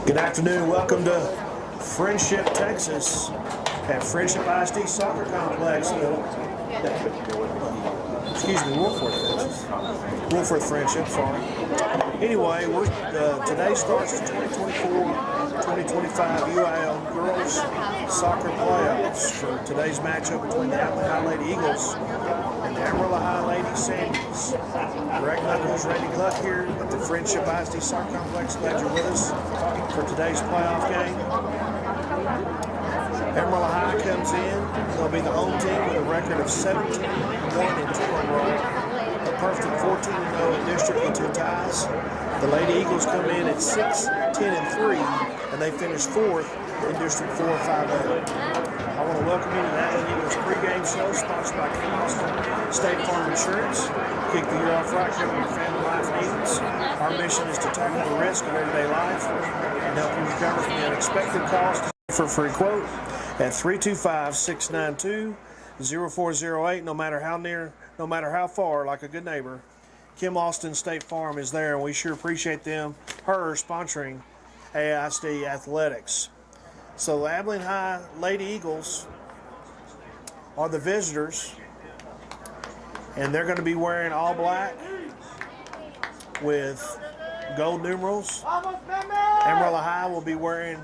Good afternoon. Welcome to Frenship, Texas, at Frenship ISD Soccer Complex. Wolfforth, Texas. Wolfforth Frenship, sorry. Anyway, today starts the 2024-2025 UIL Girls Soccer Playoffs for today's matchup between the Abilene High Lady Eagles and the Amarillo High Lady Sandies. Greg Knuckles, Randy Gluck here at the Frenship ISD Soccer Complex. Glad you're with us for today's playoff game. Amarillo High comes in. They'll be the home team with a record of 17-1 and 2 overall, a perfect 14-0 in district with 2 ties. The Lady Eagles come in at 6-10-3, and they finish 4th in District 4-5-8. I want to welcome you to the Abilene Eagles pregame show, sponsored by Austin State Farm Insurance. Kick the year off right, covering your family life needs. Our mission is to tackle the risk of everyday life and help you recover from the unexpected cost. For a free quote at 325-692-0408. No matter how near, no matter how far, like a good neighbor, Kim Austin State Farm is there, and we sure appreciate her sponsoring AISD Athletics. So the Abilene High Lady Eagles are the visitors, and they're going to be wearing all black with gold numerals. Amarillo High will be wearing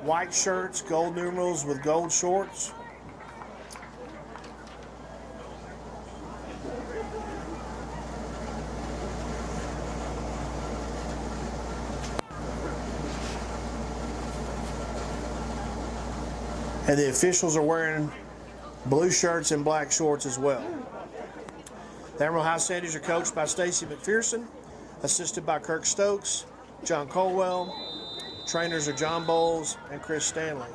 white shirts, gold numerals with gold shorts. And the officials are wearing blue shirts and black shorts as well. The Amarillo High Sandies are coached by Stacy McPherson, assisted by Kirk Stokes, John Colwell. Trainers are John Bowles and Chris Stanley.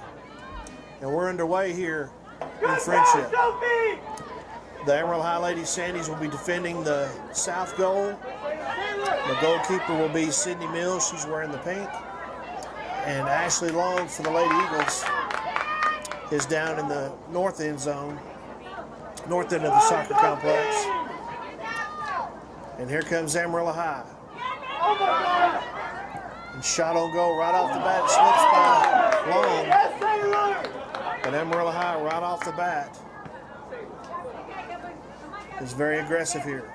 And we're underway here in Frenship. The Amarillo High Lady Sandies will be defending the south goal. The goalkeeper will be Sydney Mills. She's wearing the pink. And Ashley Long for the Lady Eagles is down in the north end zone, north end of the soccer complex. And here comes Amarillo High. And shot on goal right off the bat. It slips by Long. But Amarillo High right off the bat is very aggressive here.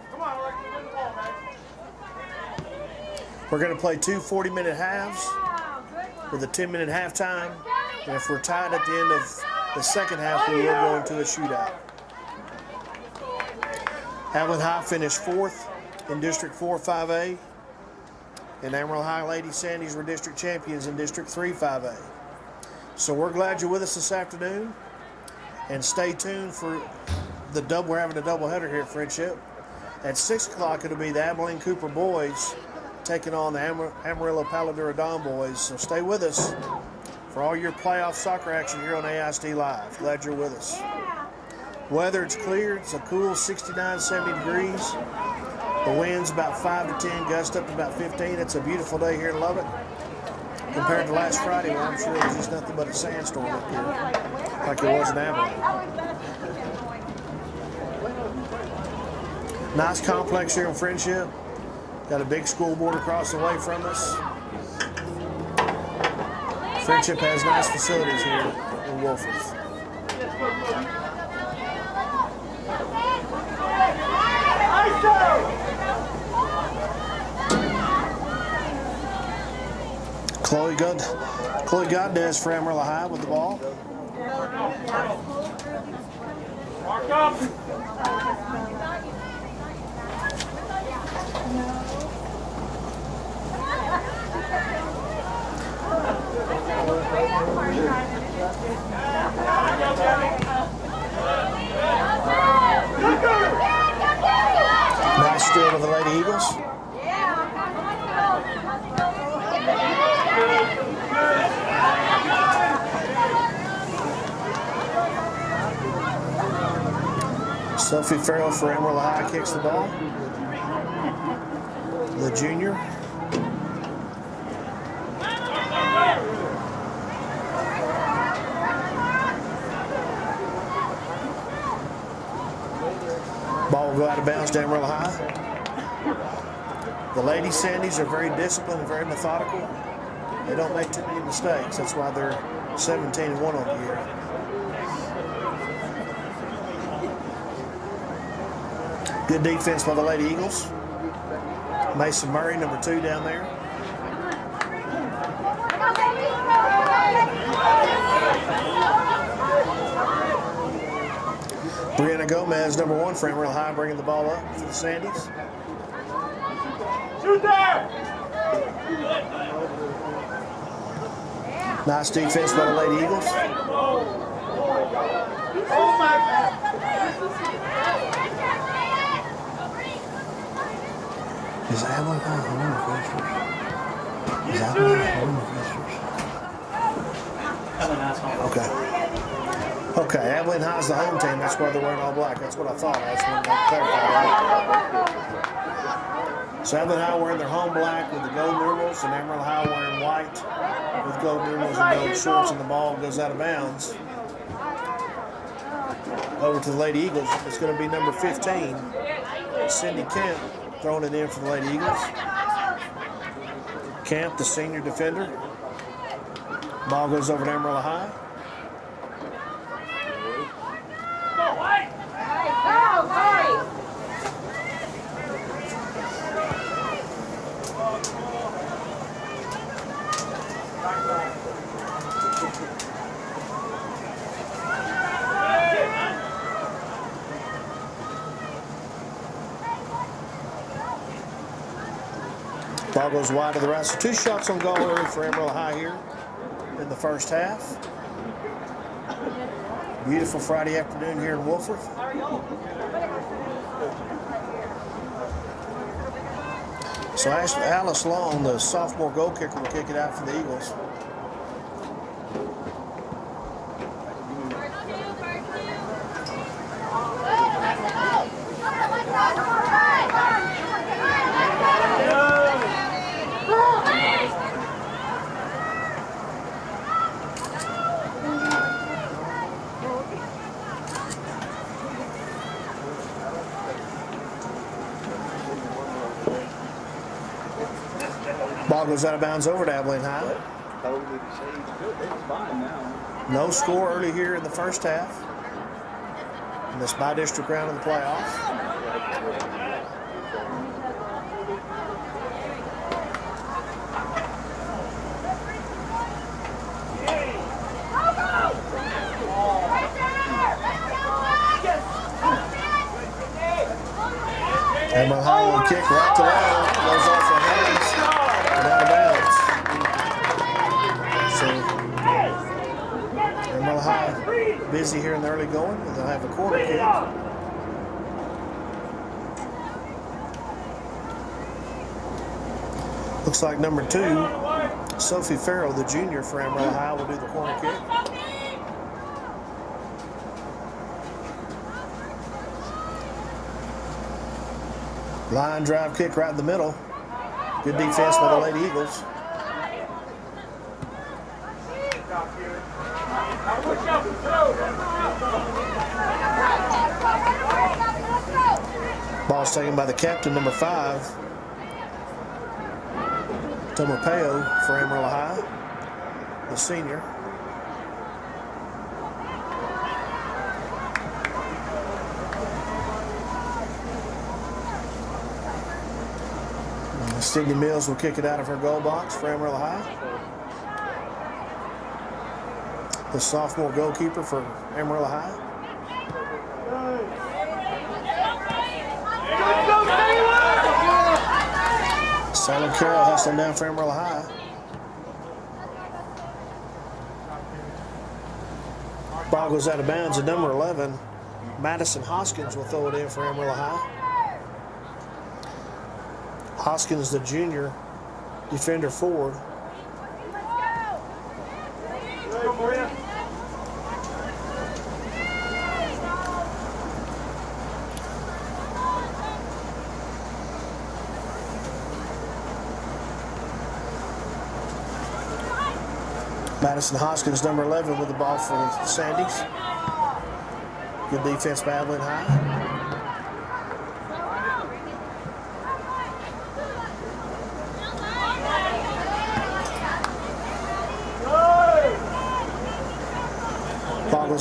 We're going to play 2 40-minute halves with a 10-minute halftime. And if we're tied at the end of the second half, we will go into a shootout. Abilene High finished 4th in District 4-5A. And Amarillo High Lady Sandies were district champions in District 3-5A. So we're glad you're with us this afternoon. And stay tuned for we're having a doubleheader here at Frenship. At 6 o'clock, it'll be the Abilene Cooper boys taking on the Amarillo Paladura Dawn boys. So stay with us for all your playoff soccer action here on AISD Live. Glad you're with us. Weather, it's clear. It's a cool 69, 70 degrees. The wind's about 5 to 10, gust up to about 15. It's a beautiful day here in Lubbock. Compared to last Friday, where I'm sure it was just nothing but a sandstorm up here, like it was in Abilene. Nice complex here in Frenship. Got a big school board across the way from us. Frenship has nice facilities here in Wolfforth. Chloe Goddes for Amarillo High with the ball. Mark up. Nice steal of the Lady Eagles. Sophie Farrell for Amarillo High kicks the ball. The junior. Ball will go out of bounds to Amarillo High. The Lady Sandies are very disciplined and very methodical. They don't make too many mistakes. That's why they're 17-1 on the year. Good defense by the Lady Eagles. Mason Murray, number 2 down there. Brianna Gomez, number 1 for Amarillo High, bringing the ball up for the Sandies. Shoot there! Nice defense by the Lady Eagles. Oh my God! Is Abilene High home or visitors? Is Abilene High home or visitors? Okay. Okay, Abilene High is the home team. That's why they're wearing all black. That's what I thought. I just wanted to clarify that. So Abilene High wearing their home black with the gold numerals, and Amarillo High wearing white with gold numerals and gold shorts, and the ball goes out of bounds. Over to the Lady Eagles. It's going to be number 15, Cindy Kemp, throwing it in for the Lady Eagles. Camp, the senior defender. Ball goes over to Amarillo High. Ball goes wide to the right. So 2 shots on goal early for Amarillo High here in the first half. Beautiful Friday afternoon here in Wolfforth. So Alice Long, the sophomore goal kicker, will kick it out for the Eagles. Ball goes out of bounds over to Abilene High. No score early here in the first half in this by-district round of the playoffs. Amarillo High will kick right to left. Goes off her hands and out of bounds. So Amarillo High busy here in the early going, and they'll have a corner kick. Looks like number 2, Sophie Farrell, the junior for Amarillo High, will do the corner kick. Line drive kick right in the middle. Good defense by the Lady Eagles. Ball's taken by the captain, number 5, Tomopeo for Amarillo High, the senior. Sydney Mills will kick it out of her goal box for Amarillo High. The sophomore goalkeeper for Amarillo High. Silent Carroll hustling down for Amarillo High. Ball goes out of bounds at number 11. Madison Hoskins will throw it in for Amarillo High. Hoskins, the junior defender forward. Madison Hoskins, number 11, with the ball for the Sandies. Good defense by Abilene High.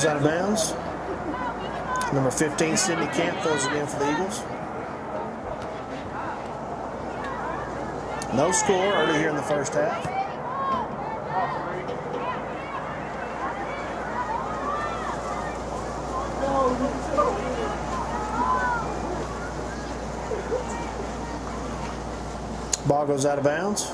goes out of bounds. Number 15, Sydney Camp, throws it in for the Eagles. No score early here in the first half. Ball goes out of bounds.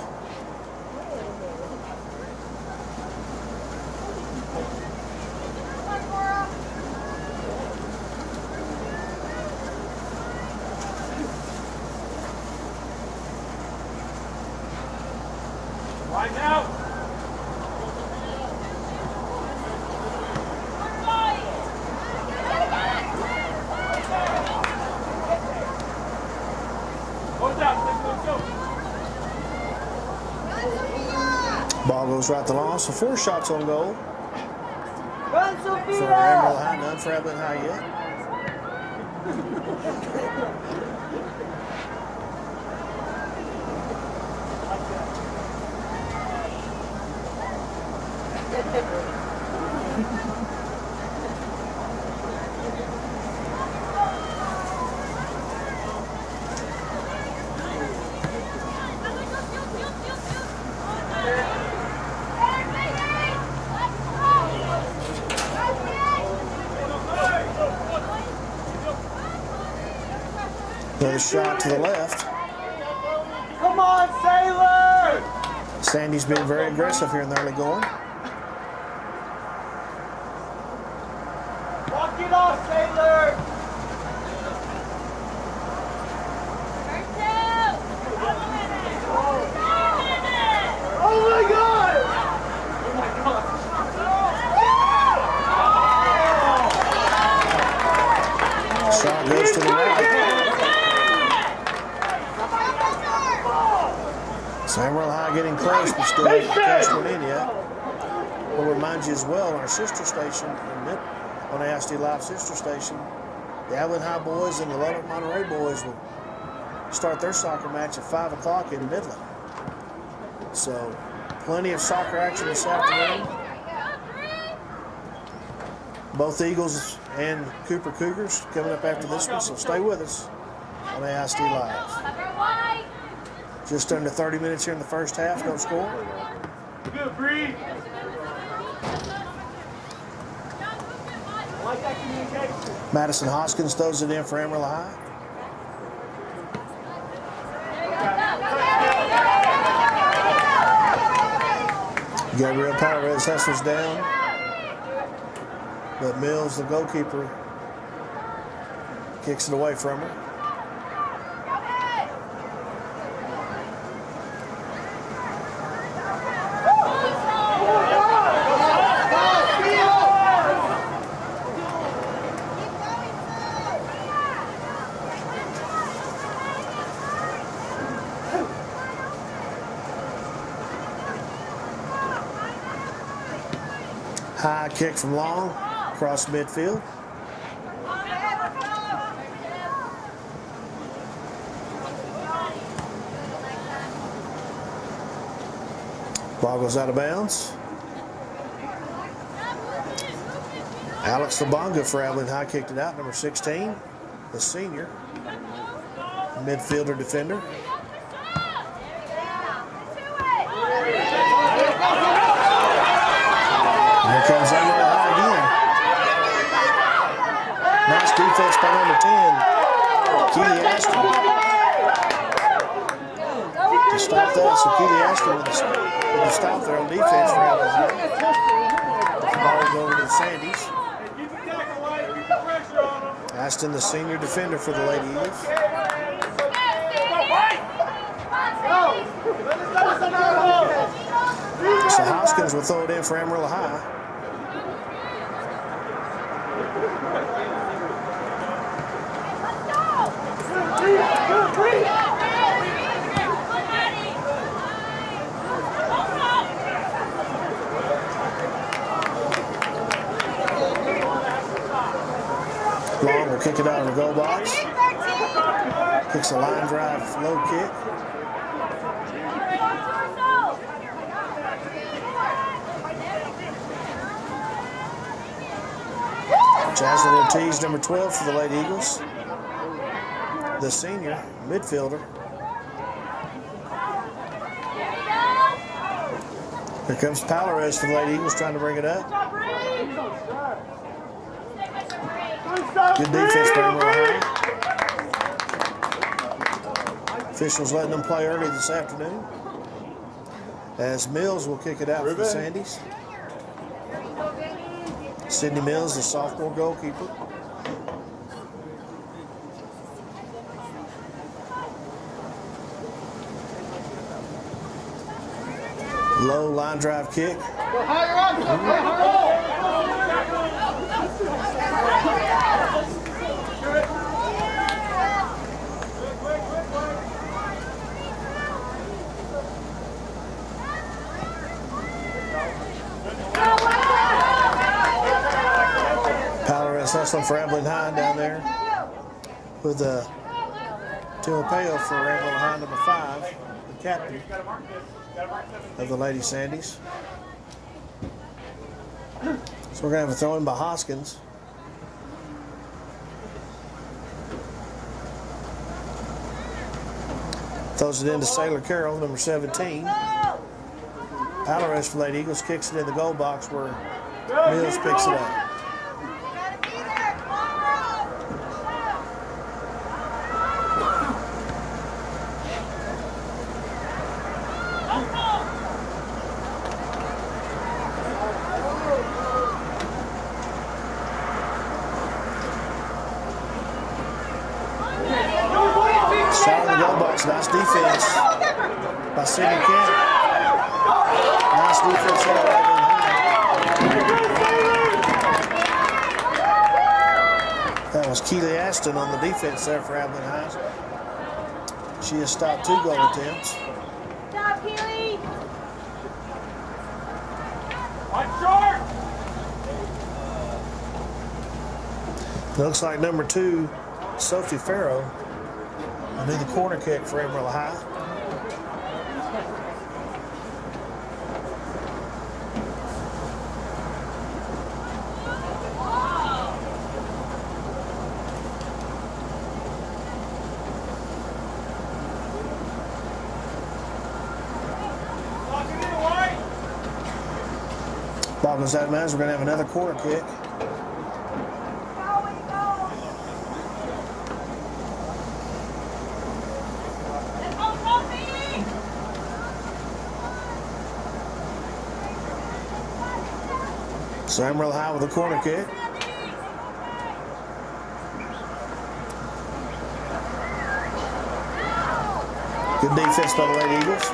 Right now. Ball goes right to long, so 4 shots on goal. Run, For Sophia! Amarillo High, none for Abilene High yet. Another shot to the left. Come on, Sailor! Sandy's been very aggressive here in the early going. Walk it off, Sailor! Oh my God! Shot goes to the right. So Amarillo High getting close, but still haven't cashed one in yet. We'll remind you as well, on our sister station, on ASD Live sister station, the Abilene High boys and the Lubbock Monterey boys will start their soccer match at 5 o'clock in Midland. So plenty of soccer action this afternoon. Both Eagles and Cooper Cougars coming up after this one, so stay with us on ASD Live. Just under 30 minutes here in the first half, no score. Good, Bree. I like that communication. Madison Hoskins throws it in for Amarillo High. Gabriel Palvarez hustles down, but Mills, the goalkeeper, kicks it away from her. High kick from long, across midfield. Ball goes out of bounds. Alex Labonga for Abilene High kicked it out, number 16, the senior. Midfielder defender. Here comes Amarillo High again. Nice defense by number 10, Keely Ashton. To stop that, so Keely Ashton with the stop there on defense for Amarillo High. The ball will go over to the Sandies. Keep the tackle light. Keep the pressure on them. Ashton, the senior defender for the Lady Eagles. So Hoskins will throw it in for Amarillo High. Long will kick it out of the goal box. Kicks a line drive, low kick. Jasmine Ortiz, number 12 for the Lady Eagles. The senior midfielder. Here comes Pallarez for the Lady Eagles, trying to bring it up. Good defense by Amarillo High. Officials letting them play early this afternoon. As Mills will kick it out for the Sandies. Sydney Mills, the sophomore goalkeeper. Low line drive kick. Pallarez hustling for Abilene High down there with Timopeo for Abilene High, number 5, the captain of the Lady Sandies. So we're going to have a throw in by Hoskins. Throws it into Sailor Carroll, number 17. Pallarez for Lady Eagles kicks it in the goal box where Mills picks it up. Nice defense by Sydney Kent. Nice defense there. That was Keely Aston on the defense there for Abilene High. She has stopped 2 goal attempts. Stop, Keely! Looks like number 2, Sophie Farrow, will do the corner kick for Amarillo High. Ball goes out of bounds. We're going to have another corner kick. So Amarillo High with a corner kick. Good defense by the Lady Eagles.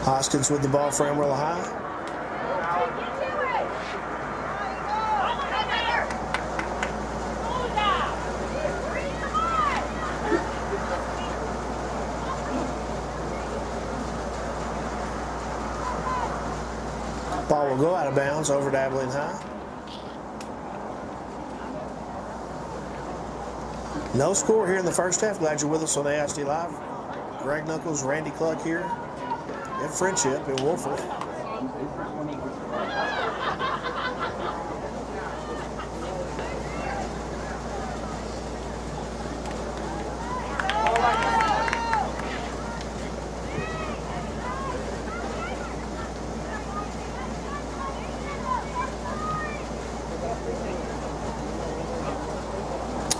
Hoskins with the ball for Amarillo High. Ball will go out of bounds over to Abilene High. No score here in the first half. Glad you're with us on AISD Live. Greg Knuckles, Randy Cluck here at Frenship in Wolfforth.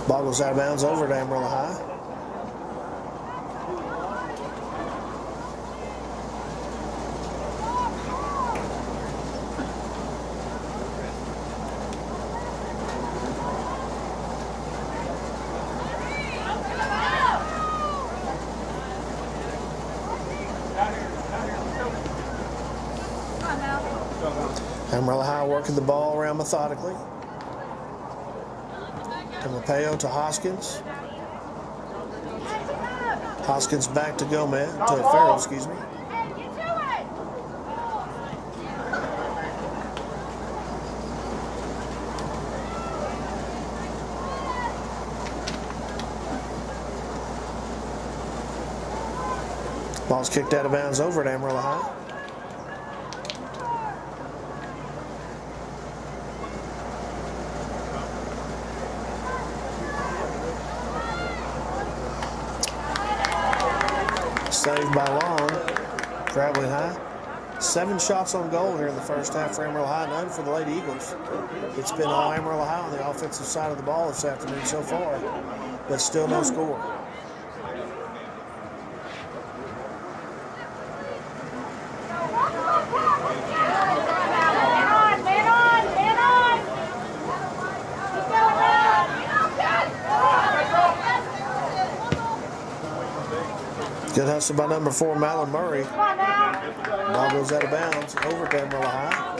Ball goes out of bounds over to Amarillo High. Amarillo High working the ball around methodically. Timopeo to Hoskins. Hoskins back to Gomez, to Farrell, excuse me. Ball's kicked out of bounds over at Amarillo High. Saved by Long for Abilene High. 7 shots on goal here in the first half for Amarillo High, none for the Lady Eagles. It's been all Amarillo High on the offensive side of the ball this afternoon so far, but still no score. Good hustle by number 4, Malin Murray. Ball goes out of bounds over to Amarillo High.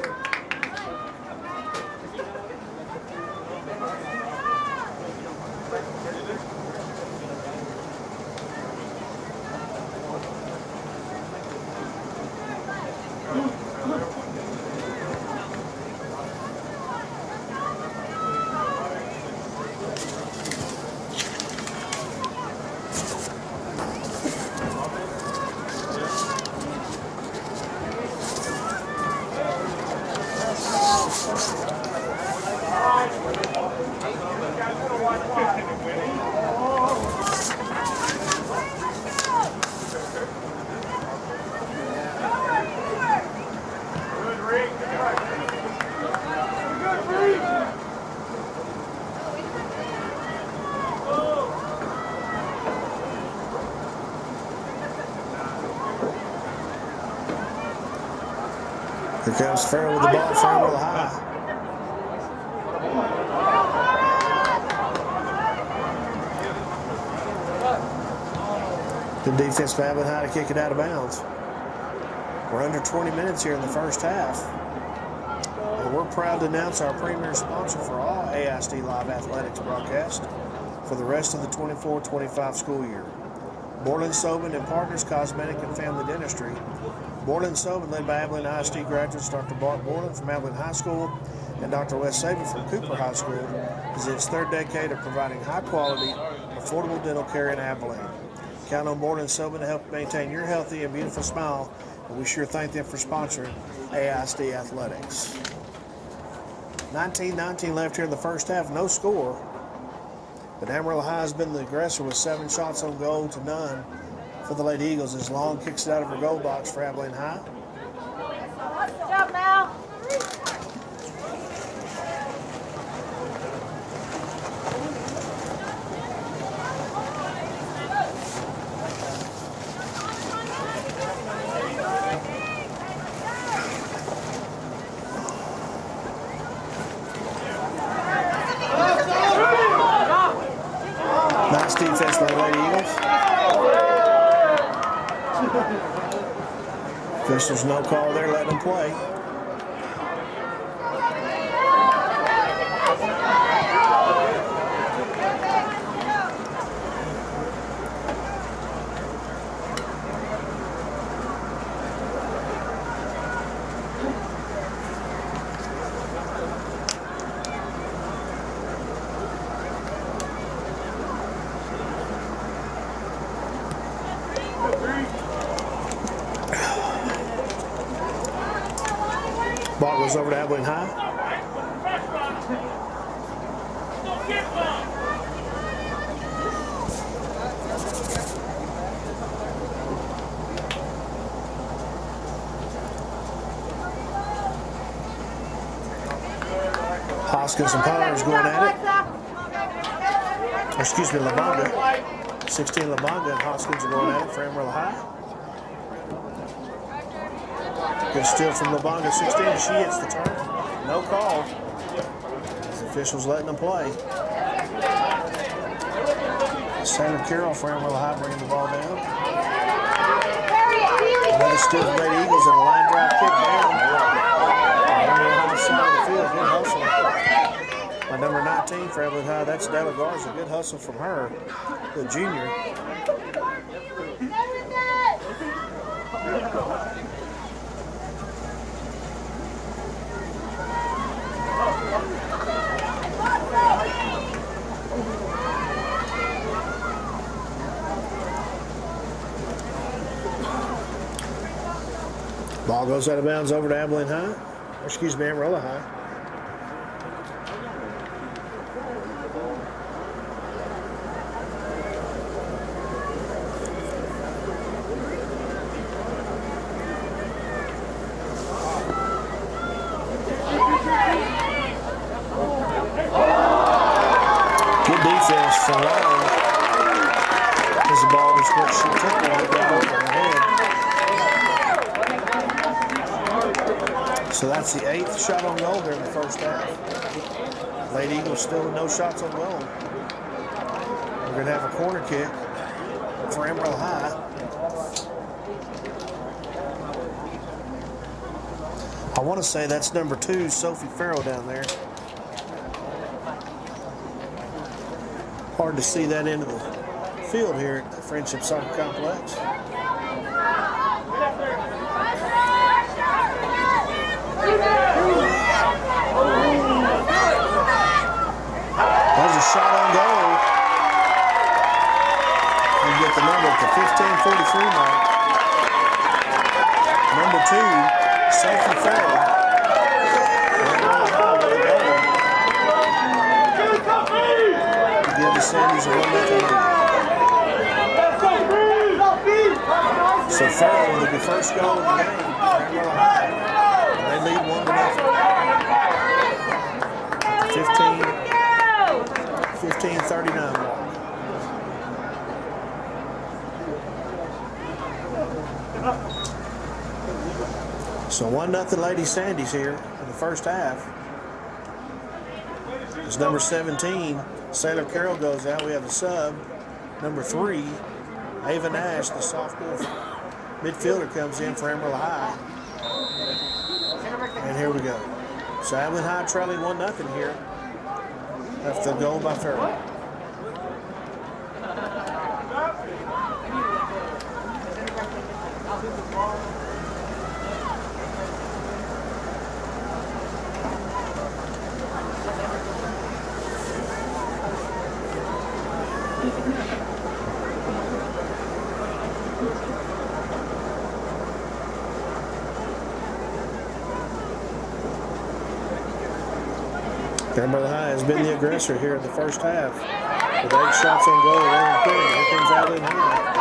Here comes Farrell with the ball for Amarillo High. Good defense by Abilene High to kick it out of bounds. We're under 20 minutes here in the first half. And we're proud to announce our premier sponsor for all AISD Live Athletics broadcast for the rest of the 24-25 school year. Borland Sobin and Partners Cosmetic and Family Dentistry. Borland Sobin, led by Abilene ISD graduates Dr. Bart Borland from Abilene High School and Dr. Wes Saban from Cooper High School, is in its 3rd decade of providing high-quality, affordable dental care in Abilene. Count on Borland Sobin to help maintain your healthy and beautiful smile, and we sure thank them for sponsoring AISD Athletics. 19-19 left here in the first half, no score. But Amarillo High has been the aggressor with 7 shots on goal to none for the Lady Eagles as Long kicks it out of her goal box for Abilene High. Good job, Mal. Nice defense by the Lady Eagles. Officials no call there, letting them play. Ball goes over to Abilene High. Hoskins and Powers going at it. Excuse me, Labonga. 16 Labonga and Hoskins are going at it for Amarillo High. Good steal from Labonga, 16. She hits the turn. No call. The officials letting them play. Sandra Carroll for Amarillo High bringing the ball down. Another steal for Lady Eagles and a line drive kick down. Amarillo High side of the field. Good hustle by number 19 for Abilene High. That's Della Garza. Good hustle from her, the junior. goes out of bounds over to Abilene High. Excuse me, Amarillo High. Good defense from Long. As the ball just went short, took one, it got over the head. So that's the 8th shot on goal here in the first half. Lady Eagles still with no shots on goal. We're going to have a corner kick for Amarillo High. I want to say that's number 2, Sophie Farrell down there. Hard to see that into the field here at the Frenship Soccer Complex. There's a shot on goal. We get the number at the 15:43 mark. Number 2, Sophie Farrell. To give the Sandies a 1-0 lead. So Farrell with the first goal of the game. They lead 1-0. 15:39 mark. So 1-0 Lady Sandies here in the first half. As number 17, Sailor Carroll goes out. We have a sub. Number 3, Ava Nash, the sophomore midfielder, comes in for Amarillo High. And here we go. So Abilene High trailing 1-0 here after the goal by Farrell. Amarillo High has been the aggressor here in the first half. With 8 shots on goal, here comes Abilene High,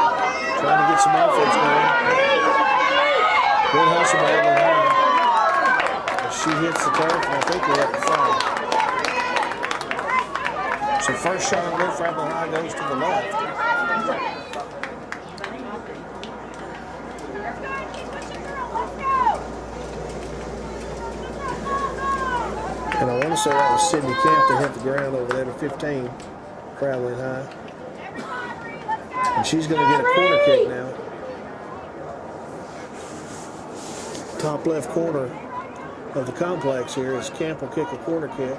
trying to get some offense going. Good hustle by Abilene High. As she hits the turf, and I think we're at the flag. So first shot on goal for Abilene High goes to the left. And I want to say that was Sydney Camp that hit the ground over there to 15 for Abilene High. And she's going to get a corner kick now. Top left corner of the complex here is Camp will kick a corner kick.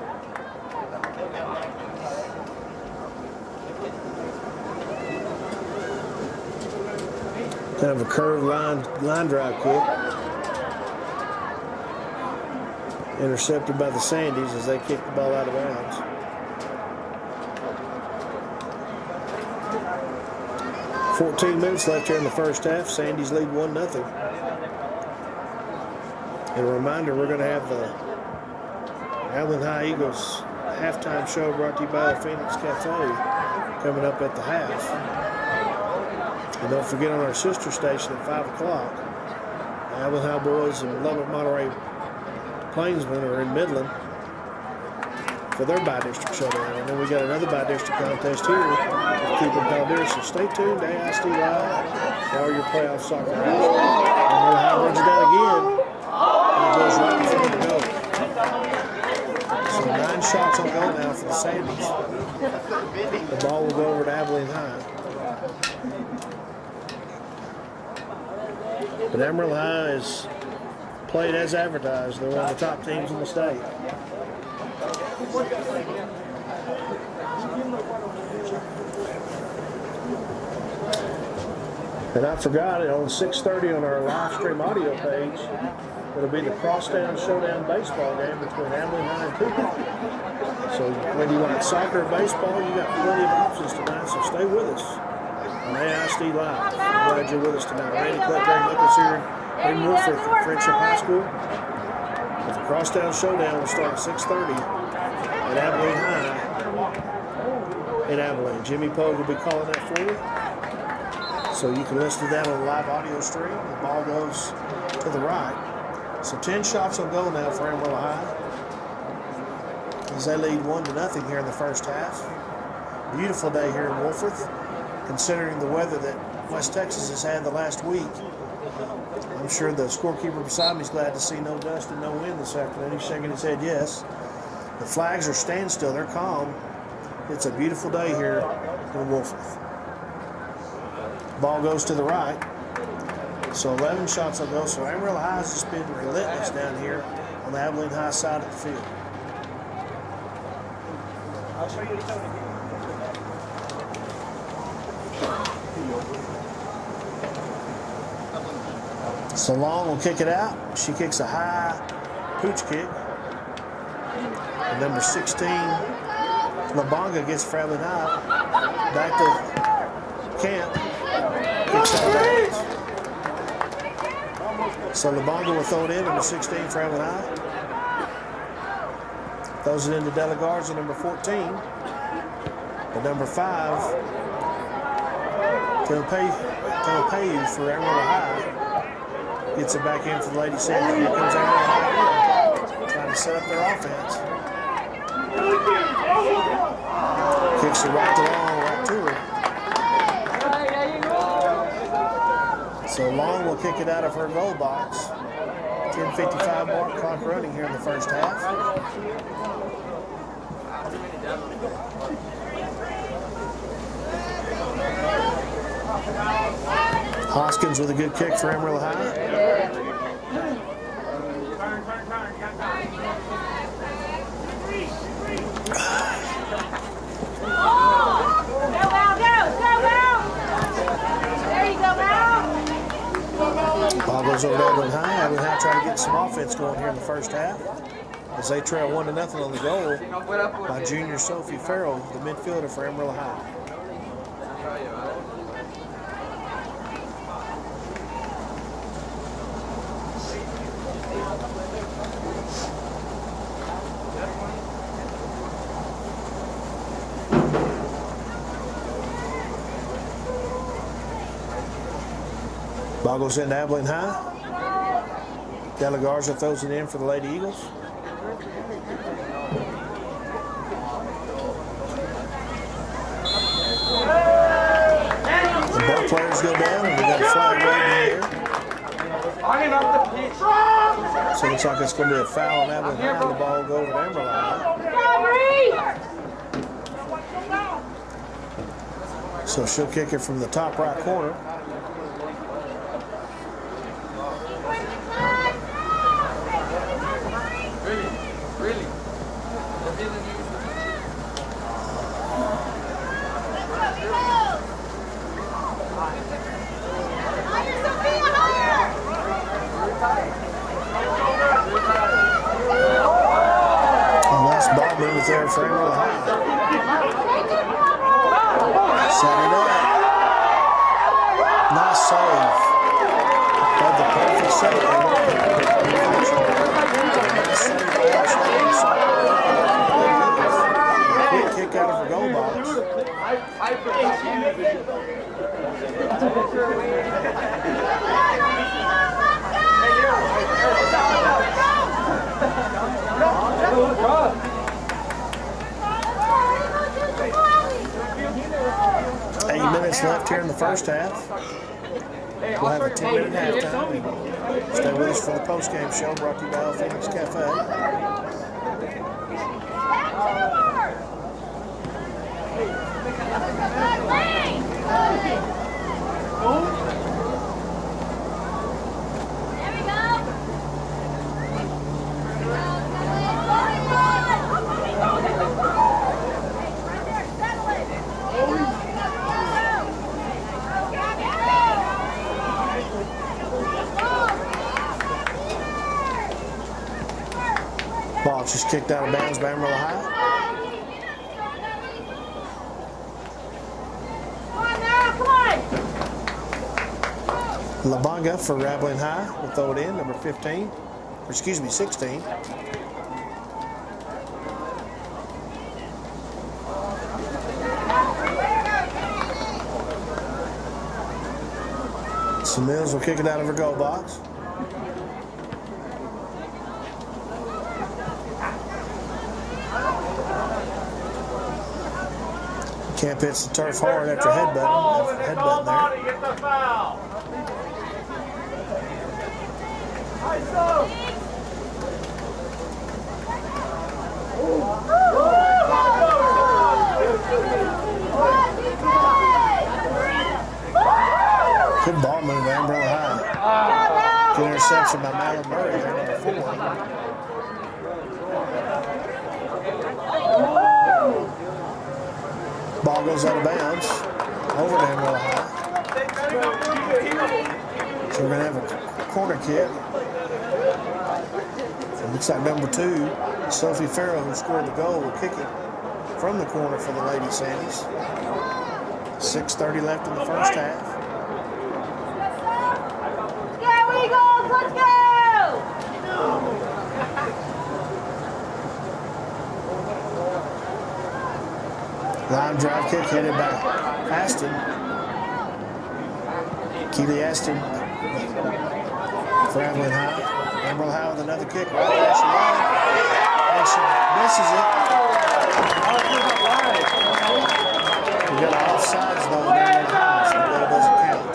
Kind of a curved line drive kick. Intercepted by the Sandies as they kick the ball out of bounds. .14 left here in the first half. Sandies lead 1-0. And a reminder, we're going to have the Abilene High Eagles halftime show brought to you by the Phoenix Cafe coming up at the half. And don't forget on our sister station at 5 o'clock, the Abilene High boys and Lubbock Monterey Plainsmen are in Midland for their bi-district showdown. And then we got another bi-district contest here with Cooper Caldera. So stay tuned to AISD Live for all your playoff soccer action. And High brings it down again. And it goes right in front of the goal. So 9 shots on goal now for the Sandies. The ball will go over to Abilene High. But Amarillo High is played as advertised. They're one of the top teams in the state. And I forgot it, on 6:30 on our live stream audio page, it'll be the Crosstown Showdown baseball game between Abilene High and Cooper. So whether you like soccer or baseball, you got plenty of options tonight, so stay with us on AISD Live. I'm glad you're with us tonight. Randy Clip, Greg Nichols here in Wolfforth at Frenship High School. But the crosstown showdown will start at 6:30 at Abilene High in Abilene. Jimmy Pogue will be calling that for you. So you can listen to that on the live audio stream. The ball goes to the right. So 10 shots on goal now for Amarillo High, as they lead 1-0 here in the first half. Beautiful day here in Wolfforth, considering the weather that West Texas has had the last week. I'm sure the scorekeeper beside me is glad to see no dust and no wind this afternoon. He's shaking his head yes. The flags are standstill. They're calm. It's a beautiful day here in Wolfforth. Ball goes to the right. So 11 shots on goal. So Amarillo High has just been relentless down here on the Abilene High side of the field. I'll show you the Tony. So Long will kick it out. She kicks a high pooch kick. And number 16, Labonga gets for Abilene High. Back to Camp. Kicks out of bounds. So Labonga will throw it in, number 16 for Abilene High. Throws it into Delagarza, number 14. But number 5, Telepayu for Amarillo High. Gets it back in for the Lady Sandies. Here comes Amarillo High, trying to set up their offense. Kicks it right to Long, right to her. So Long will kick it out of her goal box. 10:55 mark, clock running here in the first half. Hoskins with a good kick for Amarillo High. Ball goes over to Abilene High. Abilene High trying to get some offense going here in the first half, as they trail 1-0 on the goal by junior Sophie Farrell, the midfielder for Amarillo High. Ball goes into Abilene High. Delagarza throws it in for the Lady Eagles. The ball players go down, and we got a flag waving here. So it looks like it's going to be a foul on Abilene High, and the ball will go over to Amarillo High. So she'll kick it from the top right corner. Nice ball move there for Amarillo High. Set it up. Nice save. Had the perfect save. Quick kick out of her goal box. Eight minutes left here in the first half. We'll have a 10-minute halftime. Stay with us for the post-game show brought to you by El Phoenix Cafe. Ball just kicked out of bounds by Amarillo High. Labonga for Abilene High will throw it in, number 15, or excuse me, 16. Mills will kick it out of her goal box. Camp hits the turf hard after headbutting there. Get the foul. Good ball move by Amarillo High. Good interception by Malin Murray there, number 4. Ball goes out of bounds over to Amarillo High. So we're going to have a corner kick. It looks like number 2, Sophie Farrell, who scored the goal, will kick it from the corner for the Lady Sandies. 6:30 left in the first half. Eagles, let's go! Line drive kick headed by Aston. Keely Aston for Abilene High. Amarillo High with another kick right past the line. And she misses it. We got an offsides though in Amarillo High, so that doesn't count.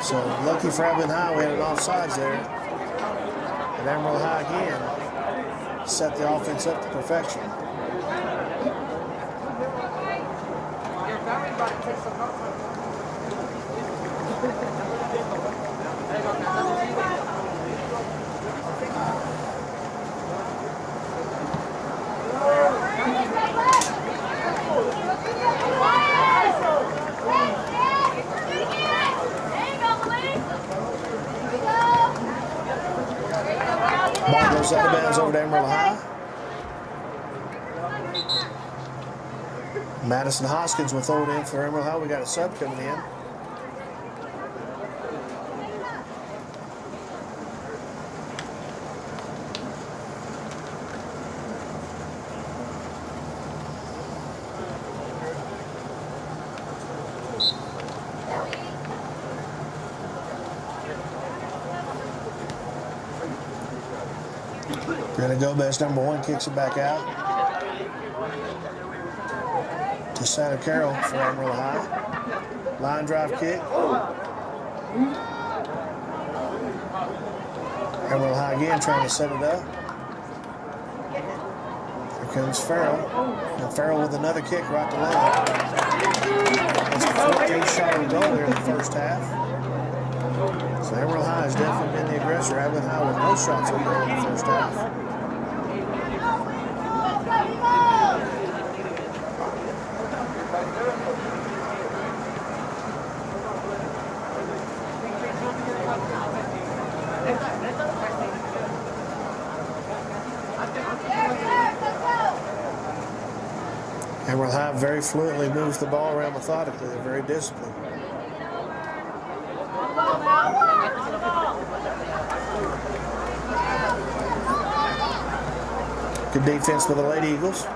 So lucky for Abilene High, we had an offsides there. And Amarillo High again set the offense up to perfection. Ball goes out of bounds over to Amarillo High. Madison Hoskins will throw it in for Amarillo High. We got a sub coming in. Gonna go best number 1 kicks it back out to Santa Carol for Amarillo High. Line drive kick. Amarillo High again trying to set it up. Here comes Farrell. And Farrell with another kick right to line. That's the 14th shot on goal here in the first half. So Amarillo High has definitely been the aggressor. Abilene High with no shots on goal in the first half. Amarillo High very fluently moves the ball around methodically. They're very disciplined. Good defense for the Lady Eagles.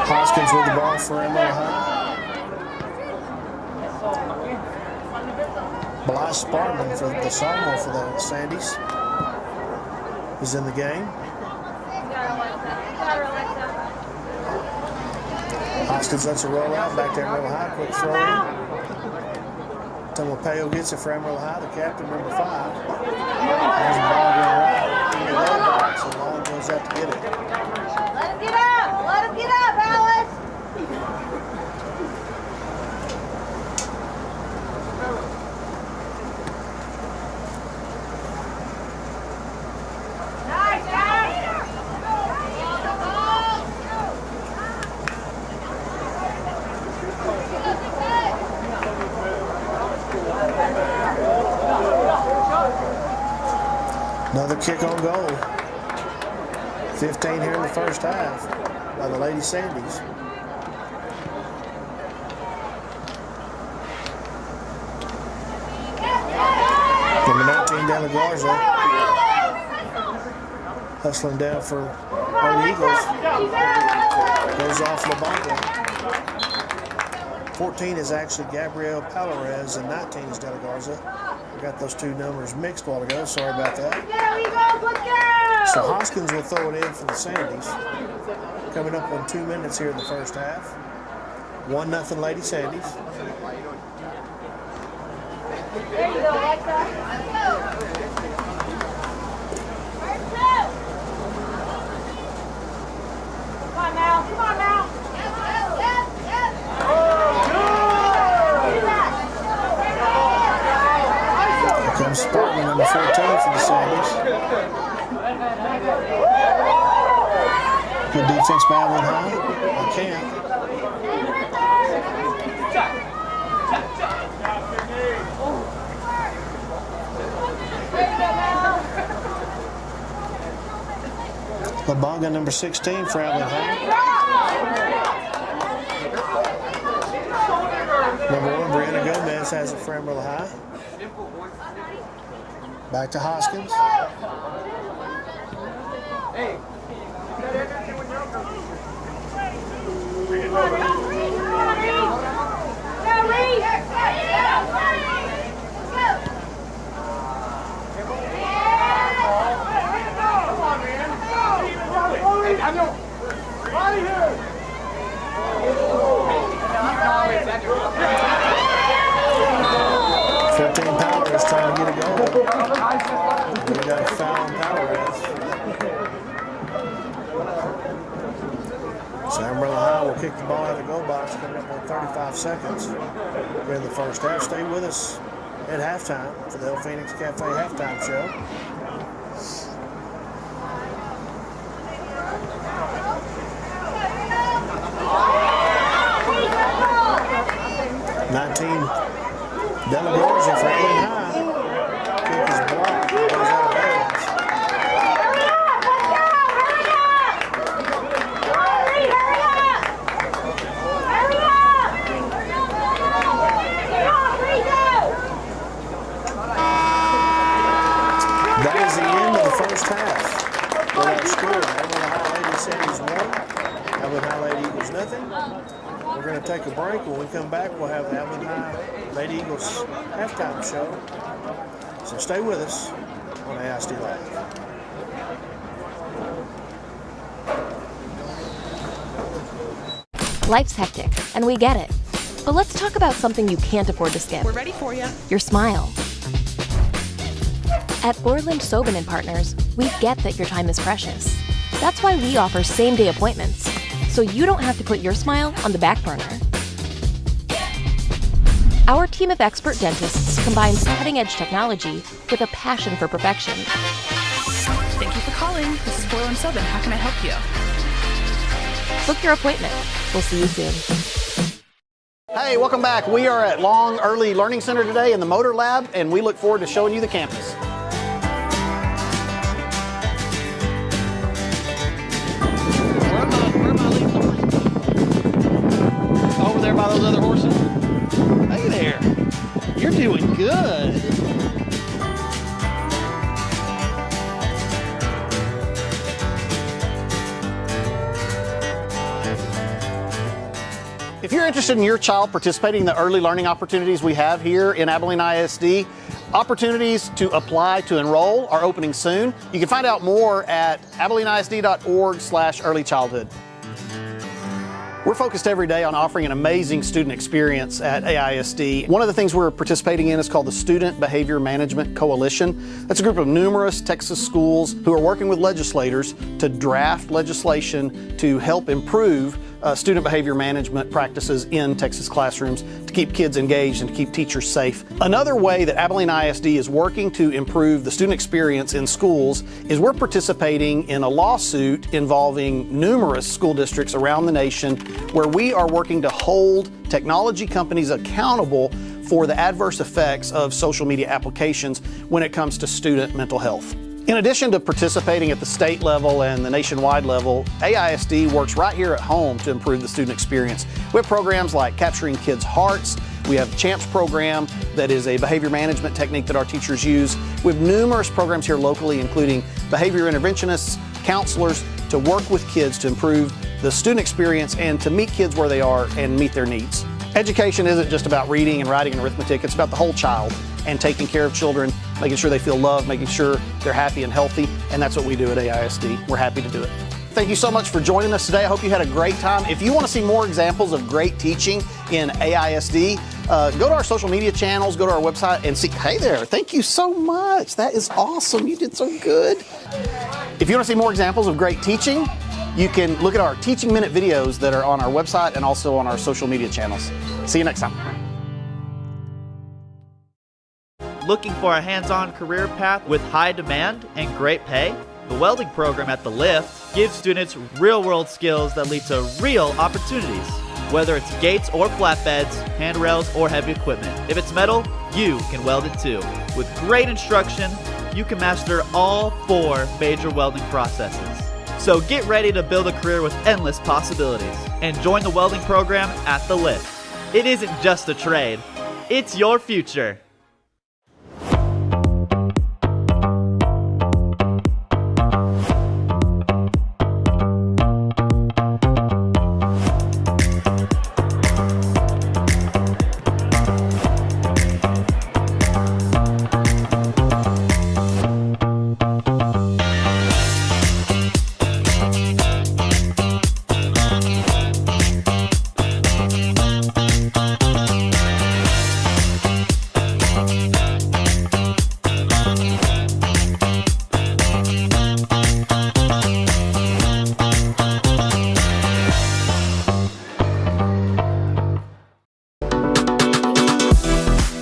Hoskins with the ball for Amarillo High. Bly Spartman for the sophomore for the Sandies is in the game. Hoskins lets it roll out back to Amarillo High. Quick throw in. Tomopayo gets it for Amarillo High, the captain, number 5. There's a ball going right in the low box, and Long goes out to get it. Let him get up! Let him get up, Alice! Nice, guys! kick on goal. 15 here in the first half by the Lady Sandies. Number 19, De La Garza, hustling down for Lady Eagles. Goes off LeBonga. 14 is actually Gabrielle Palarez, and 19 is De La Garza. We got those two numbers mixed a while ago. Sorry about that. So Hoskins will throw it in for the Sandies. Coming up on 2 minutes here in the first half. 1-0 Lady Sandies. There you go, Alexa. Come on now, come on now. Here comes Spartan, number 14 for the Sandies. Good defense by Abilene High. I can't. LeBonga, number 16 for Abilene High. Number 1, Brianna Gomez has it for Amarillo High. Back to Hoskins. Power is trying to get a goal. We got a foul on Powerhouse. So Amarillo High will kick the ball out of the goal box coming up on 35 seconds here in the first half. Stay with us at halftime for the El Phoenix Cafe halftime show. De La Garza for Abilene High. Kick is blocked. Goes out of bounds. That is the end of the first half. Without score, Abilene High Lady Sandies 1. Abilene High Lady Eagles nothing. We're going to take a break. When we come back, we'll have the Abilene High Lady Eagles halftime show. So stay with us on AISD Live. Life's hectic, and we get it. But let's talk about something you can't afford to skip. We're ready for you. Your smile. At Orland Sobin & Partners, we get that your time is precious. That's why we offer same-day appointments, so you don't have to put your smile on the back burner. Our team of expert dentists combines cutting-edge technology with a passion for perfection. Thank you for calling. This is Orland Sobin. How can I help you? Book your appointment. We'll see you soon. Hey, welcome back. We are at Long Early Learning Center today in the Motor Lab, and we look forward to showing you the campus. Where am I leaving the horses? Over there by those other horses? Hey there. You're doing good. If you're interested in your child participating in the early learning opportunities we have here in Abilene ISD, opportunities to apply to enroll are opening soon. You can find out more at abileneisd.org/earlychildhood. We're focused every day on offering an amazing student experience at AISD. One of the things we're participating in is called the Student Behavior Management Coalition. That's a group of numerous Texas schools who are working with legislators to draft legislation to help improve student behavior management practices in Texas classrooms to keep kids engaged and to keep teachers safe. Another way that Abilene ISD is working to improve the student experience in schools is we're participating in a lawsuit involving numerous school districts around the nation where we are working to hold technology companies accountable for the adverse effects of social media applications when it comes to student mental health. In addition to participating at the state level and the nationwide level, AISD works right here at home to improve the student experience. We have programs like Capturing Kids' Hearts. We have the CHAMPS program that is a behavior management technique that our teachers use. We have numerous programs here locally, including behavior interventionists, counselors, to work with kids to improve the student experience and to meet kids where they are and meet their needs. Education isn't just about reading and writing and arithmetic, it's about the whole child and taking care of children, making sure they feel loved, making sure they're happy and healthy, and that's what we do at AISD. We're happy to do it. Thank you so much for joining us today. I hope you had a great time. If you want to see more examples of great teaching in AISD, go to our social media channels, go to our website and see. Hey there, thank you so much. That is awesome. You did so good. If you want to see more examples of great teaching, you can look at our Teaching Minute videos that are on our website and also on our social media channels. See you next time. Looking for a hands-on career path with high demand and great pay? The welding program at The Lift gives students real-world skills that lead to real opportunities. Whether it's gates or flatbeds, handrails or heavy equipment, if it's metal, you can weld it too. With great instruction, you can master all 4 major welding processes. So get ready to build a career with endless possibilities and join the welding program at The Lift. It isn't just a trade, it's your future.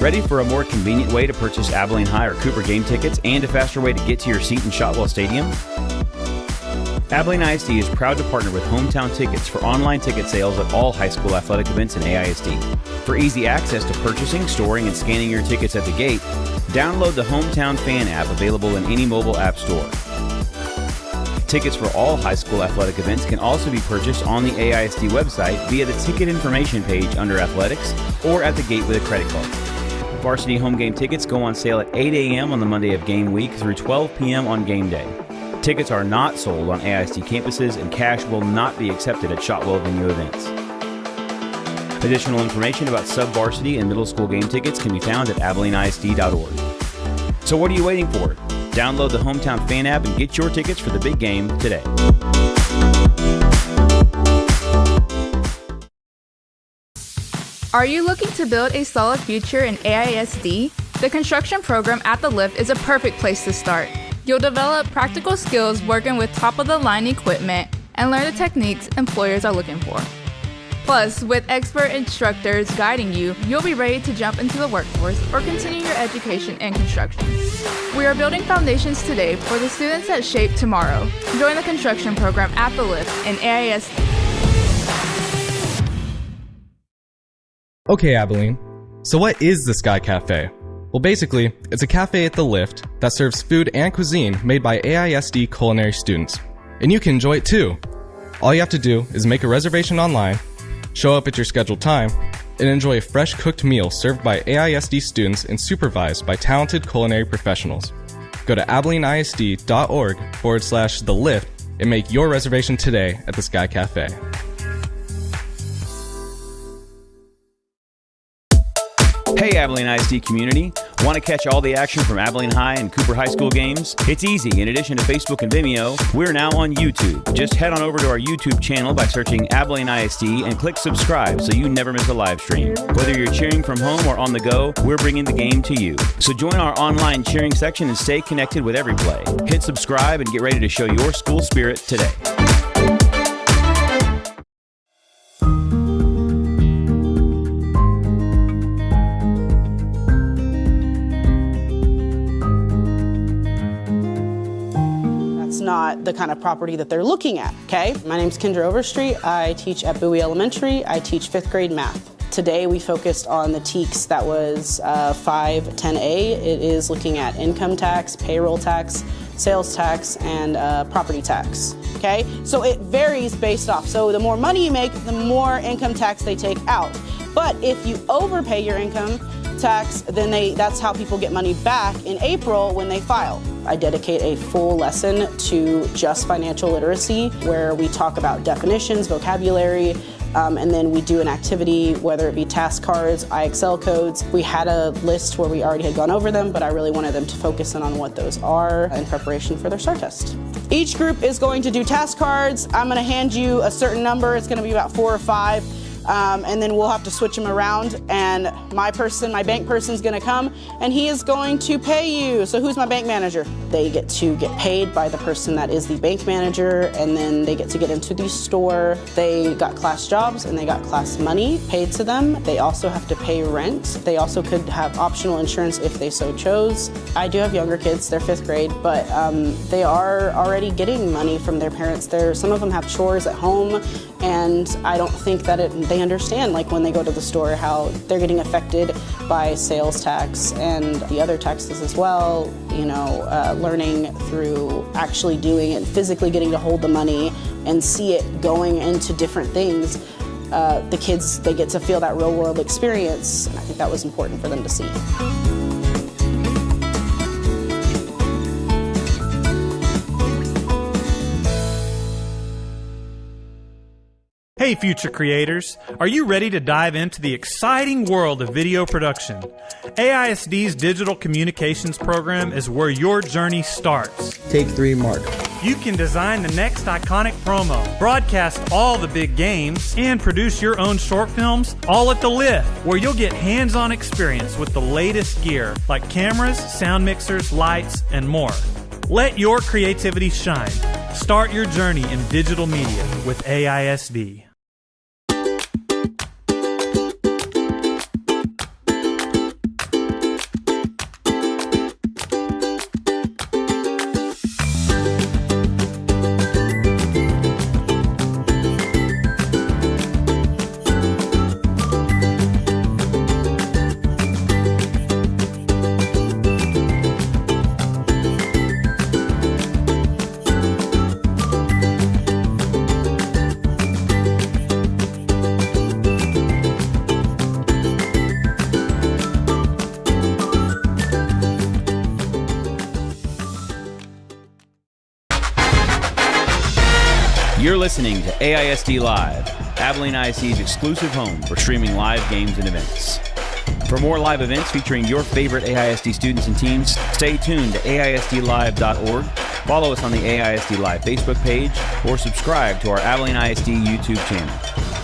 Ready for a more convenient way to purchase Abilene High or Cooper game tickets and a faster way to get to your seat in Shotwell Stadium? Abilene ISD is proud to partner with Hometown Tickets for online ticket sales at all high school athletic events in AISD. For easy access to purchasing, storing, and scanning your tickets at the gate, download the Hometown Fan app available in any mobile app store. Tickets for all high school athletic events can also be purchased on the AISD website via the ticket information page under Athletics or at the gate with a credit card. Varsity home game tickets go on sale at 8 a.m. on the Monday of game week through 12 p.m. on game day. Tickets are not sold on AISD campuses and cash will not be accepted at Shotwell venue events. Additional information about sub-varsity and middle school game tickets can be found at AbileneISD.org. So what are you waiting for? Download the Hometown Fan app and get your tickets for the big game today. Are you looking to build a solid future in AISD? The construction program at The Lift is a perfect place to start. You'll develop practical skills working with top-of-the-line equipment and learn the techniques employers are looking for. Plus, with expert instructors guiding you, you'll be ready to jump into the workforce or continue your education in construction. We are building foundations today for the students that shape tomorrow. Join the construction program at The Lift in AISD. Okay, Abilene. So what is the Sky Cafe? Well, basically, it's a cafe at The Lift that serves food and cuisine made by AISD culinary students. And you can enjoy it too. All you have to do is make a reservation online, show up at your scheduled time, and enjoy a fresh cooked meal served by AISD students and supervised by talented culinary professionals. Go to AbileneISD.org/The Lift and make your reservation today at the Sky Cafe. Hey Abilene ISD community, want to catch all the action from Abilene High and Cooper High School games? It's easy. In addition to Facebook and Vimeo, we're now on YouTube. Just head on over to our YouTube channel by searching Abilene ISD and click subscribe so you never miss a live stream. Whether you're cheering from home or on the go, we're bringing the game to you. So join our online cheering section and stay connected with every play. Hit subscribe and get ready to show your school spirit today. Not the kind of property that they're looking at, okay? My name's Kendra Overstreet. I teach at Bowie Elementary. I teach 5th grade math. Today we focused on the TEKS that was 510A. It is looking at income tax, payroll tax, sales tax, and property tax. Okay, so it varies based off. So the more money you make, the more income tax they take out. But if you overpay your income tax, then that's how people get money back in April when they file. I dedicate a full lesson to just financial literacy, where we talk about definitions, vocabulary, and then we do an activity, whether it be task cards, IXL codes. We had a list where we already had gone over them, but I really wanted them to focus in on what those are in preparation for their STAR test. Each group is going to do task cards. I'm going to hand you a certain number. It's going to be about 4 or 5. And then we'll have to switch them around, and my bank person is going to come and he is going to pay you. So who's my bank manager? They get to get paid by the person that is the bank manager, and then they get to get into the store. They got class jobs and they got class money paid to them. They also have to pay rent. They also could have optional insurance if they so chose. I do have younger kids, they're 5th grade, but they are already getting money from their parents. Some of them have chores at home, and I don't think that they understand, like when they go to the store, how they're getting affected by sales tax and the other taxes as well. You know, learning through actually doing it, physically getting to hold the money and see it going into different things. The kids, they get to feel that real world experience, and I think that was important for them to see. Hey future creators, are you ready to dive into the exciting world of video production? AISD's Digital Communications program is where your journey starts. Take 3, Mark. You can design the next iconic promo, broadcast all the big games, and produce your own short films, all at the Lift, where you'll get hands-on experience with the latest gear, like cameras, sound mixers, lights, and more. Let your creativity shine. Start your journey in digital media with AISD. You're listening to AISD Live, Abilene ISD's exclusive home for streaming live games and events. For more live events featuring your favorite AISD students and teams, stay tuned to AISDlive.org, follow us on the AISD Live Facebook page, or subscribe to our Abilene ISD YouTube channel.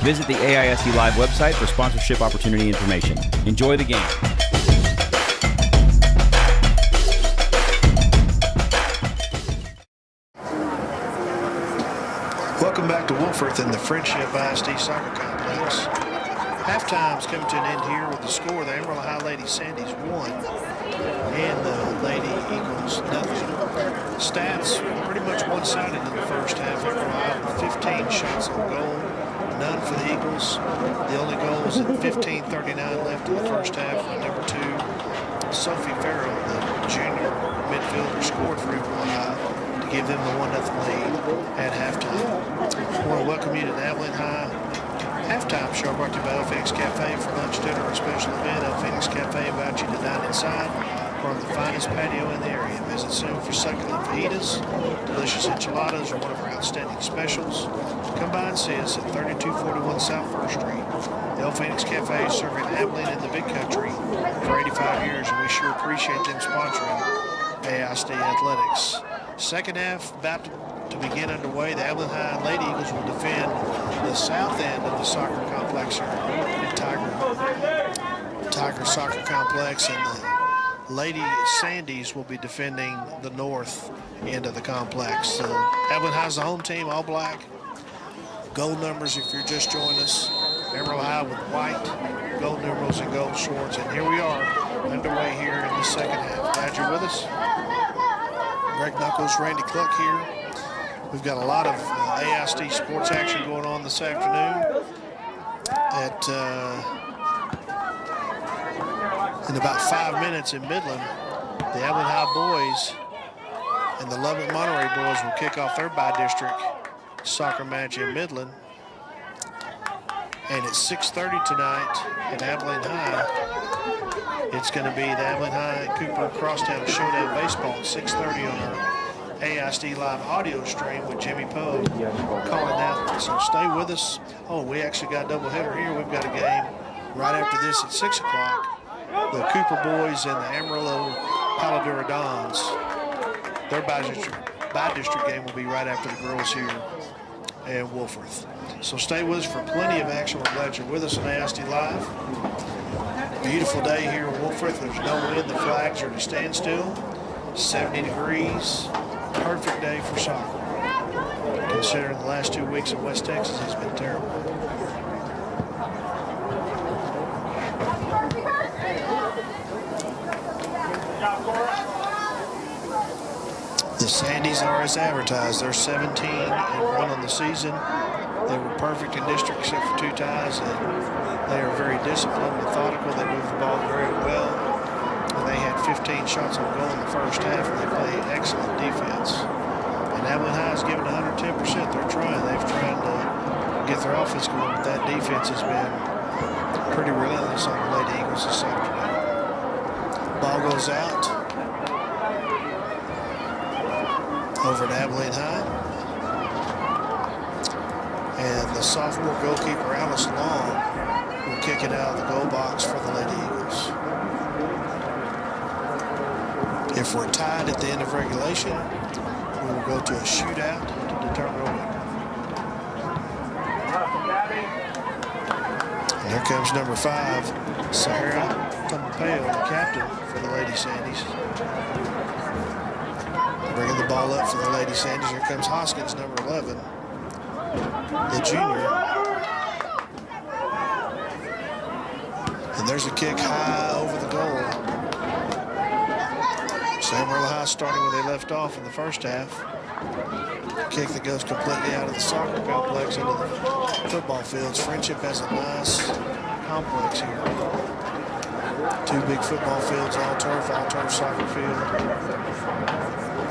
Visit the AISD Live website for sponsorship opportunity information. Enjoy the game. Welcome back to Wolfforth in the Frenship ISD Soccer Complex. Halftime's coming to an end here with the score. The Amarillo High Lady Sandies 1 and the Lady Eagles nothing. Stats pretty much one-sided in the first half. Amarillo High with 15 shots on goal, none for the Eagles. The only goal was at 15:39 left in the first half. Number 2, Sophie Farrell, the junior midfielder, scored for Amarillo High to give them the 1-0 lead at halftime. I want to welcome you to the Abilene High halftime show brought to you by El Phoenix Cafe. For lunch, dinner, or a special event, El Phoenix Cafe invites you to dine inside or on the finest patio in the area. Visit soon for succulent fajitas, delicious enchiladas, or one of our outstanding specials. Come by and see us at 3241 South 1st Street. The El Phoenix Cafe is serving Abilene and the Big Country for 85 years, and we sure appreciate them sponsoring AISD Athletics. Second half about to begin underway. The Abilene High Lady Eagles will defend the south end of the soccer complex here at Tiger Soccer Complex, and the Lady Sandies will be defending the north end of the complex. Abilene High is the home team, all black. Gold numbers if you're just joining us. Amarillo High with white, gold numerals, and gold shorts. And here we are underway here in the second half. Glad you're with us. Greg Knuckles, Randy Cluck here. We've got a lot of AISD sports action going on this afternoon. In about 5 minutes in Midland, the Abilene High boys And the Lubbock Monterey boys will kick off their bi-district soccer match in Midland. And at 6:30 tonight at Abilene High, it's going to be the Abilene High Cooper Crosstown Showdown Baseball at 6:30 on our AISD Live audio stream with Jimmy Poe calling that. So stay with us. Oh, we actually got a doubleheader here. We've got a game right after this at 6 o'clock. The Cooper boys and the Amarillo Paladura Dons. Their bi-district game will be right after the girls here at Wolfforth. So stay with us for plenty of action. We're glad you're with us on AISD Live. Beautiful day here in Wolfforth. There's no wind. The flags are to standstill. 70 degrees. Perfect day for soccer, considering the last 2 weeks in West Texas has been terrible. The Sandies are as advertised. They're 17-1 on the season. They were perfect in district except for 2 ties, and they are very disciplined, methodical. They move the ball very well. And they had 15 shots on goal in the first half, and they play excellent defense. And Abilene High has given 110%. They're trying. They've tried to get their offense going, but that defense has been pretty relentless on the Lady Eagles this afternoon. Ball goes out over to Abilene High. And the sophomore goalkeeper, Alice Long, will kick it out of the goal box for the Lady Eagles. If we're tied at the end of regulation, we will go to a shootout to determine a winner. And here comes number 5, Sahara Tumpeo, the captain for the Lady Sandies. Bringing the ball up for the Lady Sandies. Here comes Hoskins, number 11, the junior. And there's a kick high over the goal. Amarillo High starting where they left off in the first half. A kick that goes completely out of the soccer complex into the football fields. Frenship has a nice complex here. 2 big football fields, all turf soccer field.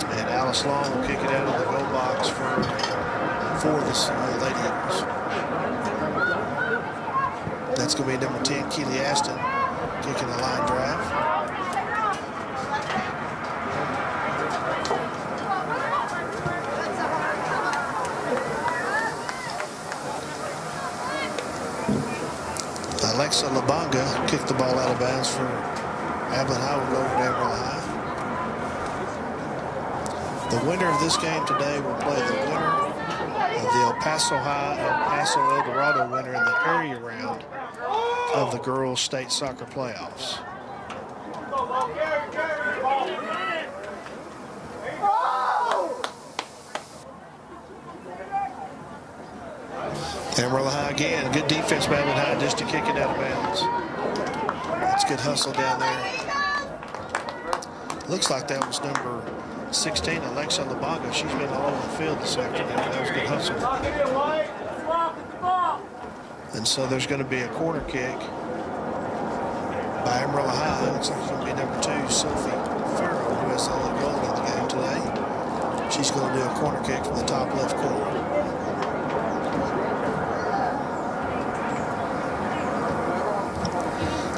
And Alice Long will kick it out of the goal box for the Lady Eagles. That's going to be number 10, Keely Aston, kicking a line drive. Alexa Labanga kicked the ball out of bounds for Abilene High. Will go over to Amarillo High. The winner of this game today will play the winner of the El Paso High El Paso El Dorado winner in the area round of the girls' state soccer playoffs. Amarillo High again. Good defense by Abilene High just to kick it out of bounds. That's good hustle down there. Looks like that was number 16, Alexa Labaga. She's been all over the field this afternoon. That was good hustle. And so there's going to be a corner kick by Amarillo High. Looks like it's going to be number 2, Sophie Farrow, who has the only goal in the game today. She's going to do a corner kick from the top left corner.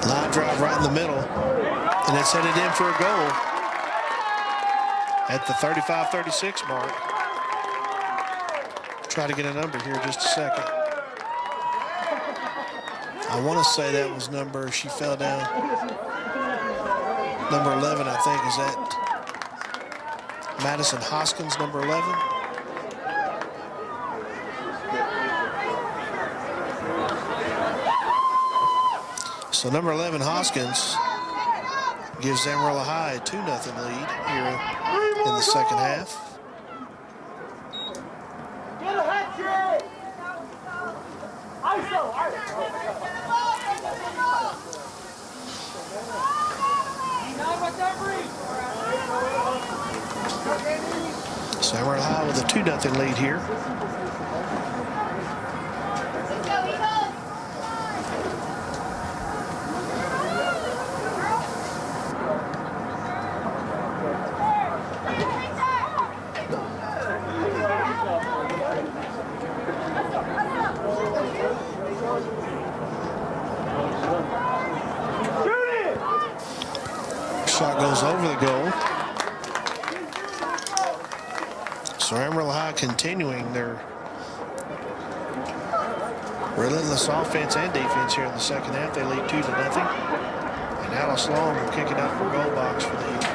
Line drive right in the middle, and it's headed in for a goal at the 35-36 mark. Try to get a number here in just a second. I want to say that was number, she fell down, number 11, I think. Is that Madison Hoskins, number 11? So number 11, Hoskins, gives Amarillo High a 2-0 lead here in the second half. So Amarillo High with a 2-0 lead here. Shot goes over the goal. So Amarillo High continuing their relentless offense and defense here in the second half. They lead 2-0. And Alice Long will kick it out for goal box for the Eagles.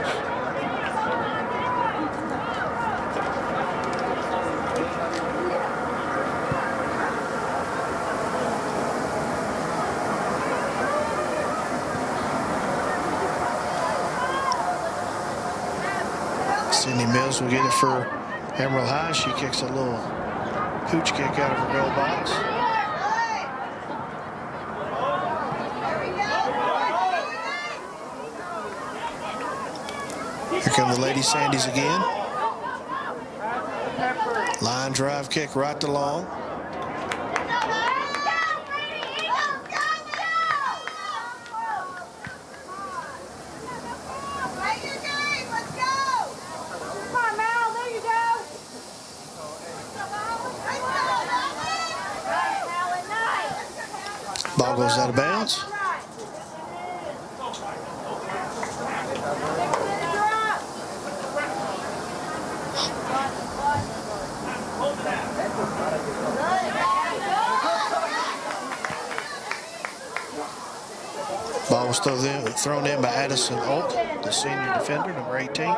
Sydney Mills will get it for Amarillo High. She kicks a little pooch kick out of her goal box. Here come the Lady Sandies again. Line drive kick right to Long. Ball goes out of bounds. Ball was thrown in by Addison Holt, the senior defender, number 18.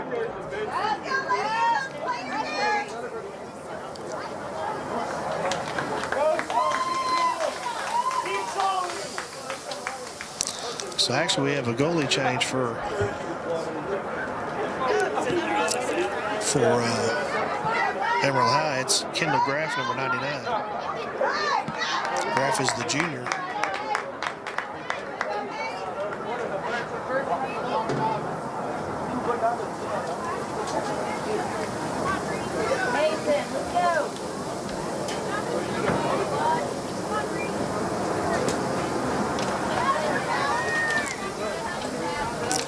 So actually we have a goalie change for Amarillo High. It's Kendall Graff, number 99. Graff is the junior. Mason, let's go.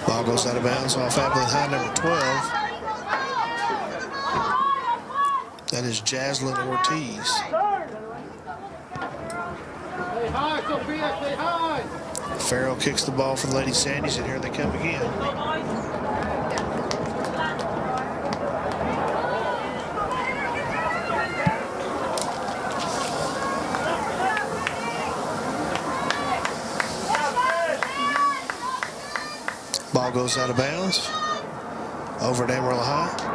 Ball goes out of bounds off Abilene High, number 12. That is Jaslyn Ortiz. Farrell kicks the ball for the Lady Sandies, and here they come again. Ball goes out of bounds. Over at Amarillo High.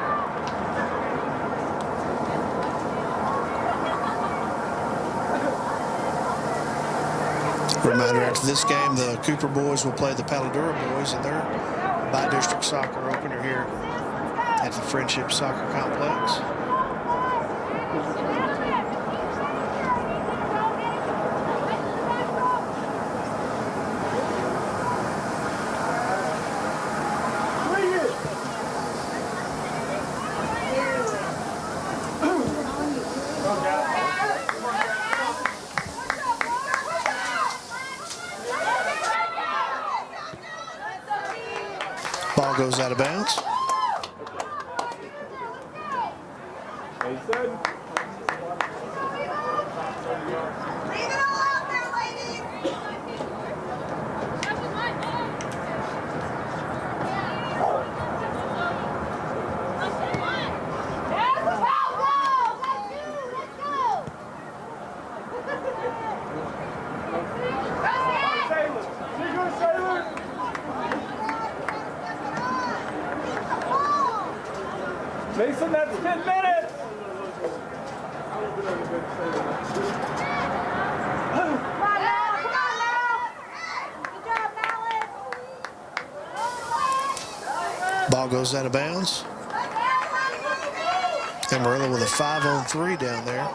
Reminder, after this game, the Cooper boys will play the Paladura boys in their bi-district soccer opener here at the Frenship Soccer Complex. Ball goes out of bounds. Mason, that's 10 minutes. Ball goes out of bounds. Amarillo with a 5-on-3 down there.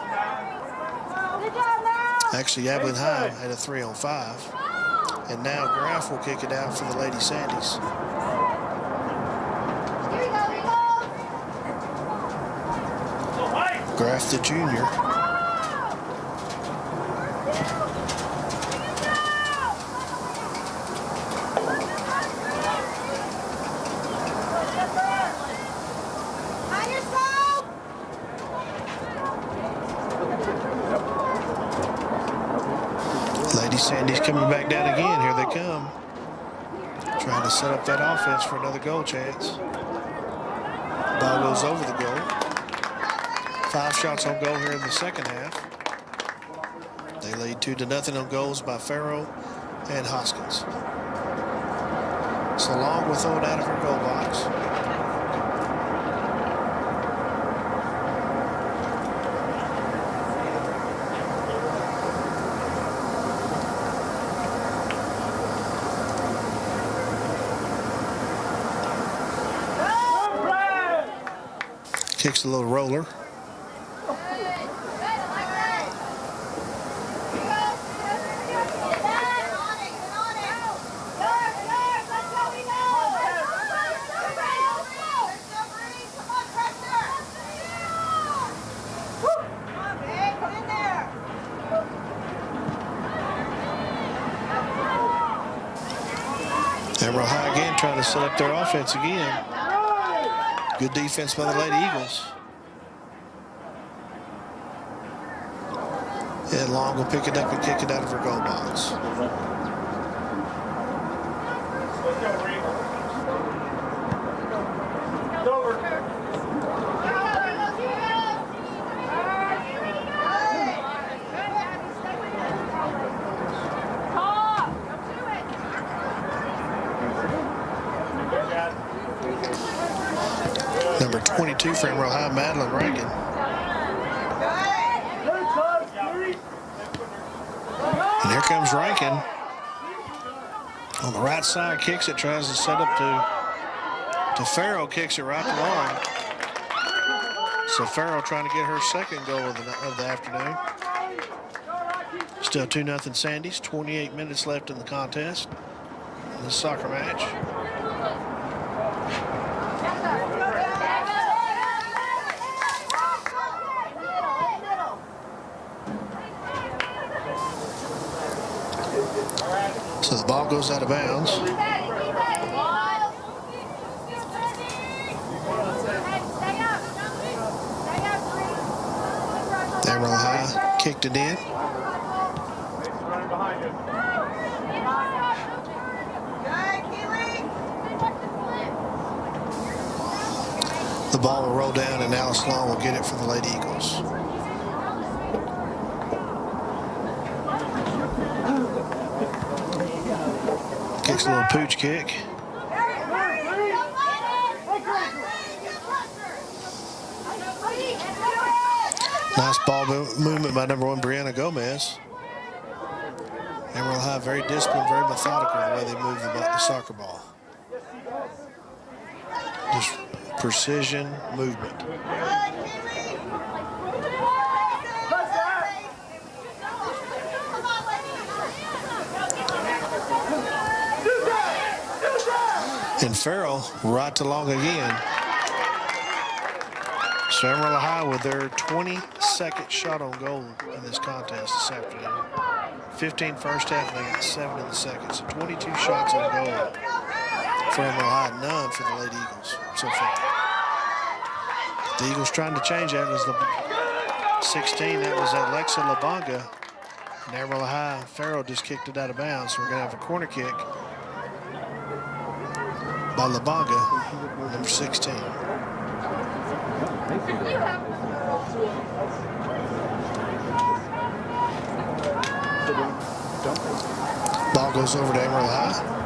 Actually, Abilene High had a 3-on-5. And now Graff will kick it out for the Lady Sandies. Graff, the junior. Lady Sandies coming back down again. Here they come. Trying to set up that offense for another goal chance. Ball goes over the goal. 5 shots on goal here in the second half. They lead 2-0 on goals by Farrell and Hoskins. So long will throw it out of her goal box. Kicks a little roller. Amarillo High again trying to set up their offense again. Good defense by the Lady Eagles. Yeah, Long will pick it up and kick it out of her goal box. Number 22 for Amarillo High, Madeline Rankin. And here comes Rankin. On the right side, kicks it, tries to set up to Farrell, kicks it right to line. So Farrell trying to get her second goal of the afternoon. Still 2-0 Sandies, 28 minutes left in the contest, in this soccer match. So the ball goes out of bounds. Amarillo High kicked it in. The ball will roll down and Alice Long will get it for the Lady Eagles. Kicks a little pooch kick. Nice ball movement by number 1, Brianna Gomez. Amarillo High, very disciplined, very methodical the way they move the soccer ball. Just precision movement. And Farrell right to Long again. So Amarillo High with their 22nd shot on goal in this contest this afternoon. 15 first half, and they got 7 in the second. So 22 shots on goal for Amarillo High, none for the Lady Eagles so far. The Eagles trying to change that. It was the 16, that was Alexa Labonga. And Amarillo High, Farrell just kicked it out of bounds. So we're going to have a corner kick by Labonga, number 16. Ball goes over to Amarillo High.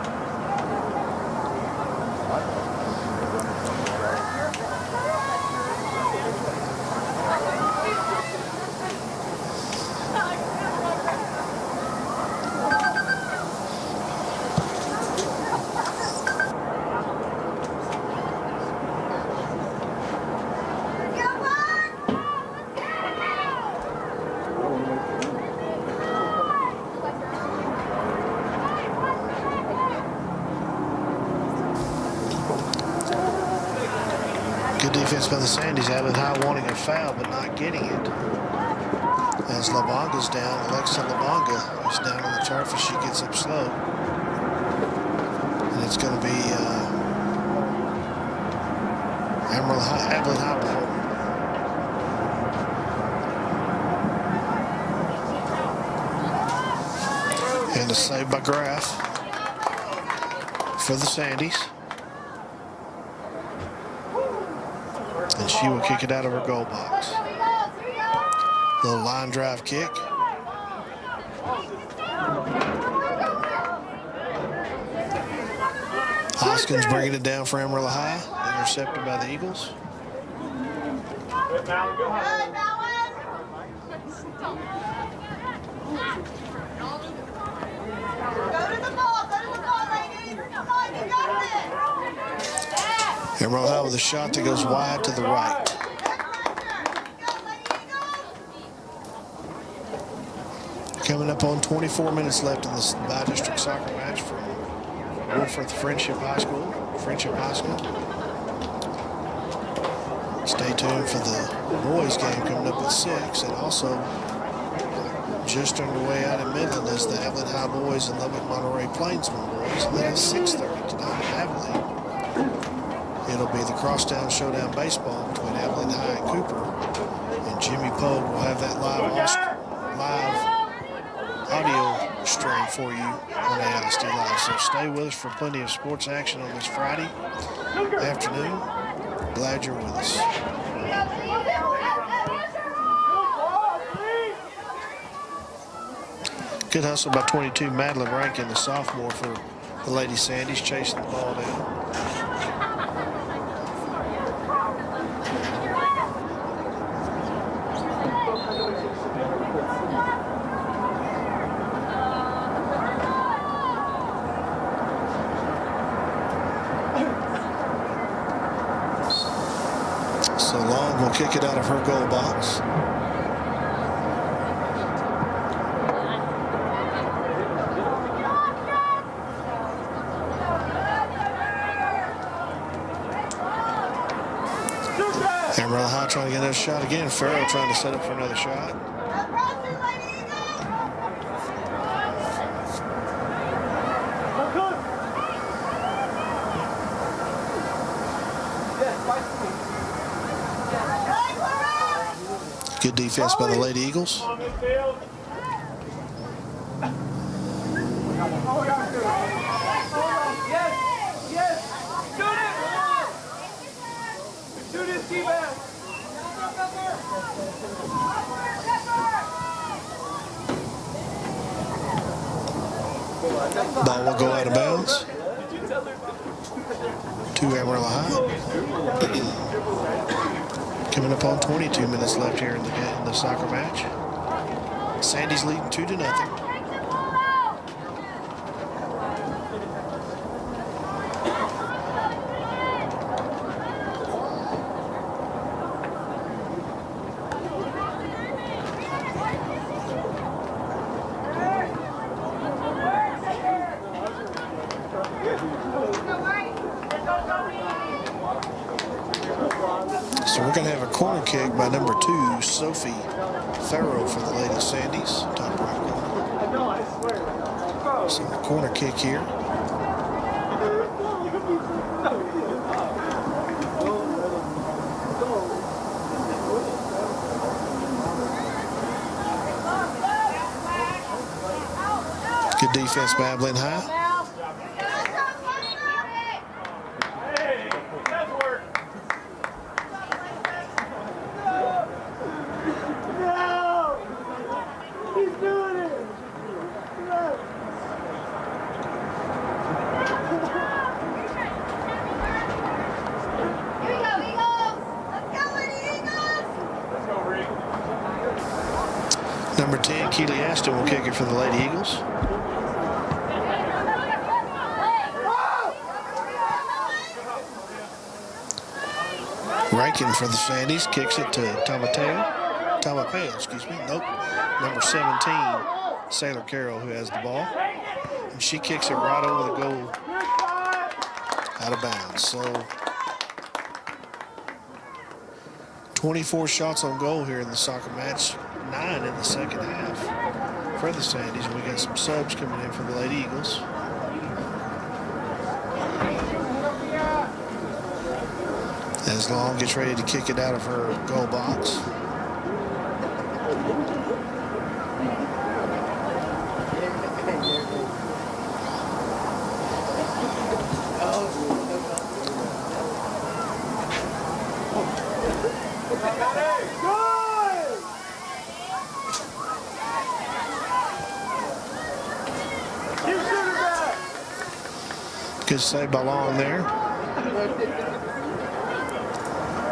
Defense by the Sandies. Abilene High wanting a foul but not getting it. As Labonga's down, Alexa Labonga is down on the turf as she gets up slow. And it's going to be Abilene High ball. And a save by Graff. for the Sandies. And she will kick it out of her goal box. Little line drive kick. Hoskins bringing it down for Amarillo High. Intercepted by the Eagles. Amarillo High with a shot that goes wide to the right. Coming up on 24 minutes left in this bi-district soccer match from Wolfforth Frenship High School. Stay tuned for the boys game coming up at 6, and also just underway out in Midland is the Abilene High boys and Lubbock Monterey Plainsmen boys, and that is 6:30 tonight in Abilene. It'll be the crosstown showdown baseball between Abilene High and Cooper, and Jimmy Pogue will have that live audio stream for you on AISD Live. So stay with us for plenty of sports action on this Friday afternoon. Glad you're with us. Good hustle by 22 Madeline Rankin, the sophomore for the Lady Sandies, chasing the ball down. So Long will kick it out of her goal box. Amarillo High trying to get another shot again. Farrell trying to set up for another shot. Good defense by the Lady Eagles. Ball will go out of bounds to Amarillo High. Coming up on 22 minutes left here in the soccer match. Sandies leading 2-0. So we're going to have a corner kick by number 2, Sophie Farrow for the Lady Sandies. Top right corner. So a corner kick here. Good defense by Abilene High. Number 10, Keely Aston will kick it for the Lady Eagles. Rankin for the Sandies kicks it to Tamapeo, excuse me. Nope. Number 17, Sailor Carroll, who has the ball. And she kicks it right over the goal out of bounds. So 24 shots on goal here in the soccer match. 9 in the second half for the Sandies. And we got some subs coming in for the Lady Eagles. As Long gets ready to kick it out of her goal box. Good save by Long there.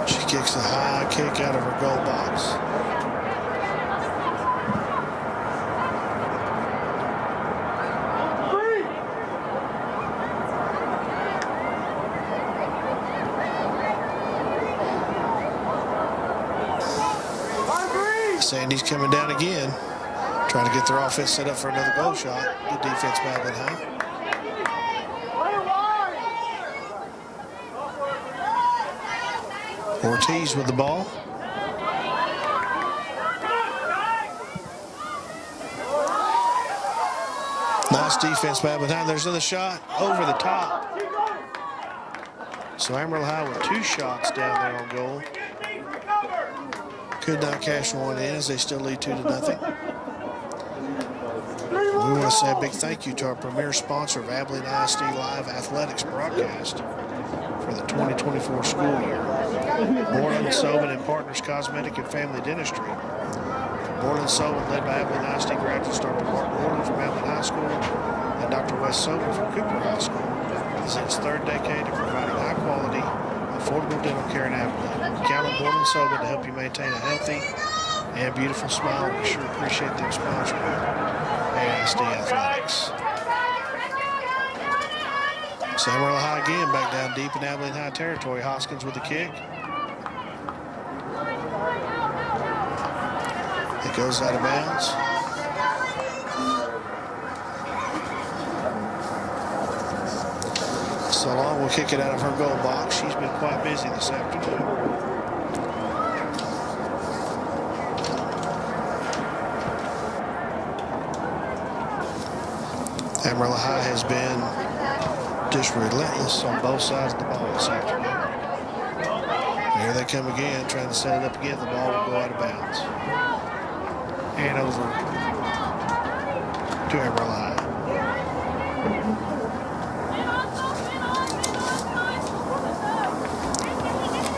She kicks a high kick out of her goal box. Sandies coming down again, trying to get their offense set up for another goal shot. Good defense by Abilene High. Ortiz with the ball. Nice defense by Abilene High. There's another shot over the top. So Amarillo High with 2 shots down there on goal. Could not cash one in as they still lead 2-0. We want to say a big thank you to our premier sponsor of Abilene ISD Live Athletics broadcast for the 2024 school year. Moreland, Sobin and Partners Cosmetic and Family Dentistry. Moreland Sobin, led by Abilene ISD graduates Dr. Mark Moreland from Abilene High School and Dr. Wes Sobin from Cooper High School, is in its 3rd decade of providing high quality, affordable dental care in Abilene. Count on Moreland Sobin to help you maintain a healthy and beautiful smile. We sure appreciate them sponsoring AISD Athletics. So Amarillo High again back down deep in Abilene High territory. Hoskins with the kick. It goes out of bounds. So Long will kick it out of her goal box. She's been quite busy this afternoon. Amarillo High has been just relentless on both sides of the ball this afternoon. Here they come again, trying to set it up again. The ball will go out of bounds. And over to Amarillo High.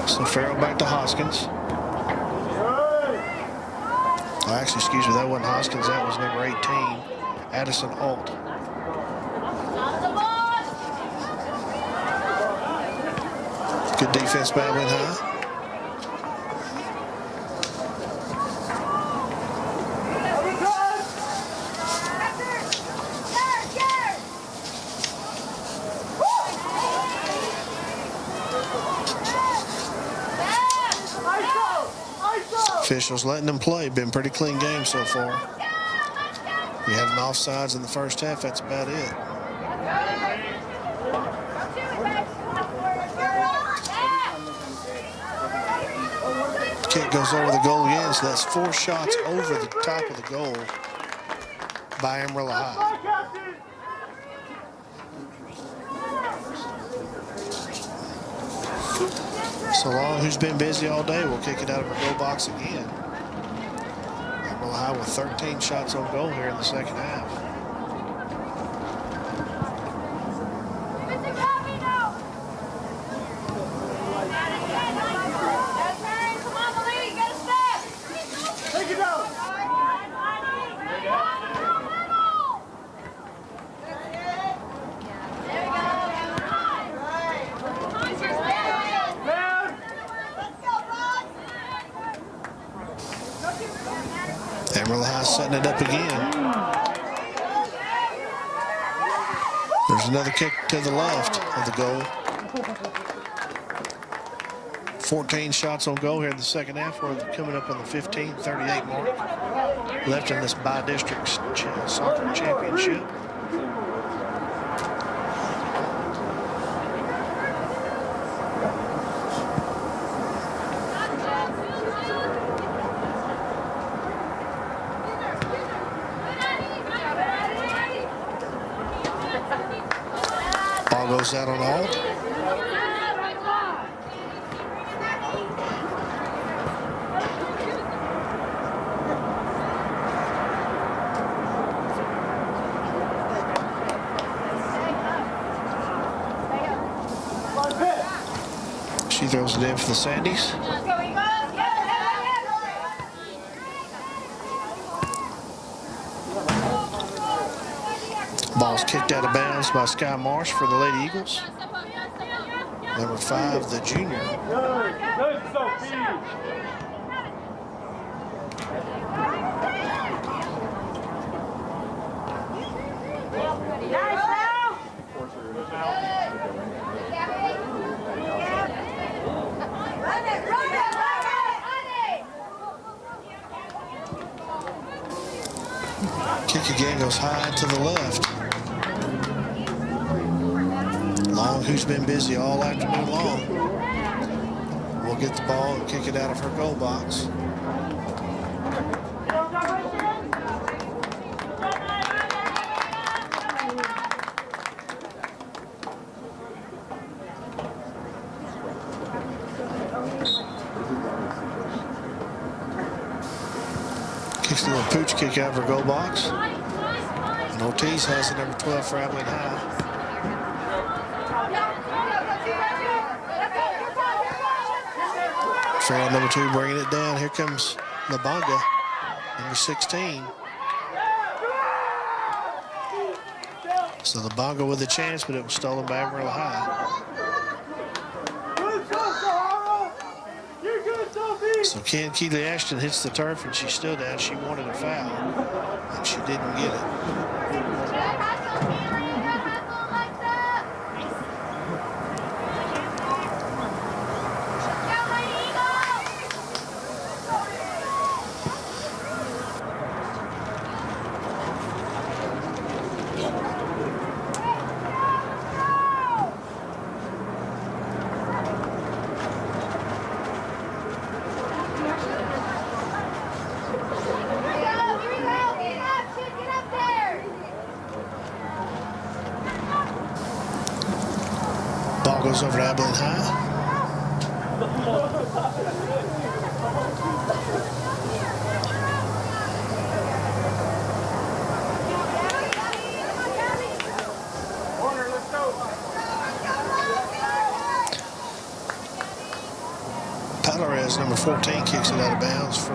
So Farrell back to Hoskins. Oh, actually, excuse me, that wasn't Hoskins. That was number 18, Addison Alt. Good defense by Abilene High. Officials letting them play. Been pretty clean game so far. We had an offsides in the first half. That's about it. Kick goes over the goal again, so that's 4 shots over the top of the goal by Amarillo High. So Long, who's been busy all day, will kick it out of her goal box again. Amarillo High with 13 shots on goal here in the second half. Amarillo High setting it up again. There's another kick to the left of the goal. 14 shots on goal here in the second half. We're coming up on the 15-38 mark. Left in this bi-district soccer championship. Ball goes out on Alt. She throws it in for the Sandies. Ball's kicked out of bounds by Sky Marsh for the Lady Eagles. Number 5, the junior. Kick again goes high to the left. Long, who's been busy all afternoon long, will get the ball and kick it out of her goal box. Kicks a little pooch kick out of her goal box. And Ortiz has the number 12 for Abilene High. Farrell, number 2, bringing it down. Here comes Labonga, number 16. So Labonga with a chance, but it was stolen by Amarillo High. So Ken Keeley Ashton hits the turf, and she's still down. She wanted a foul, and she didn't get it. Ball goes over to Abilene High. Palarez, number 14, kicks it out of bounds for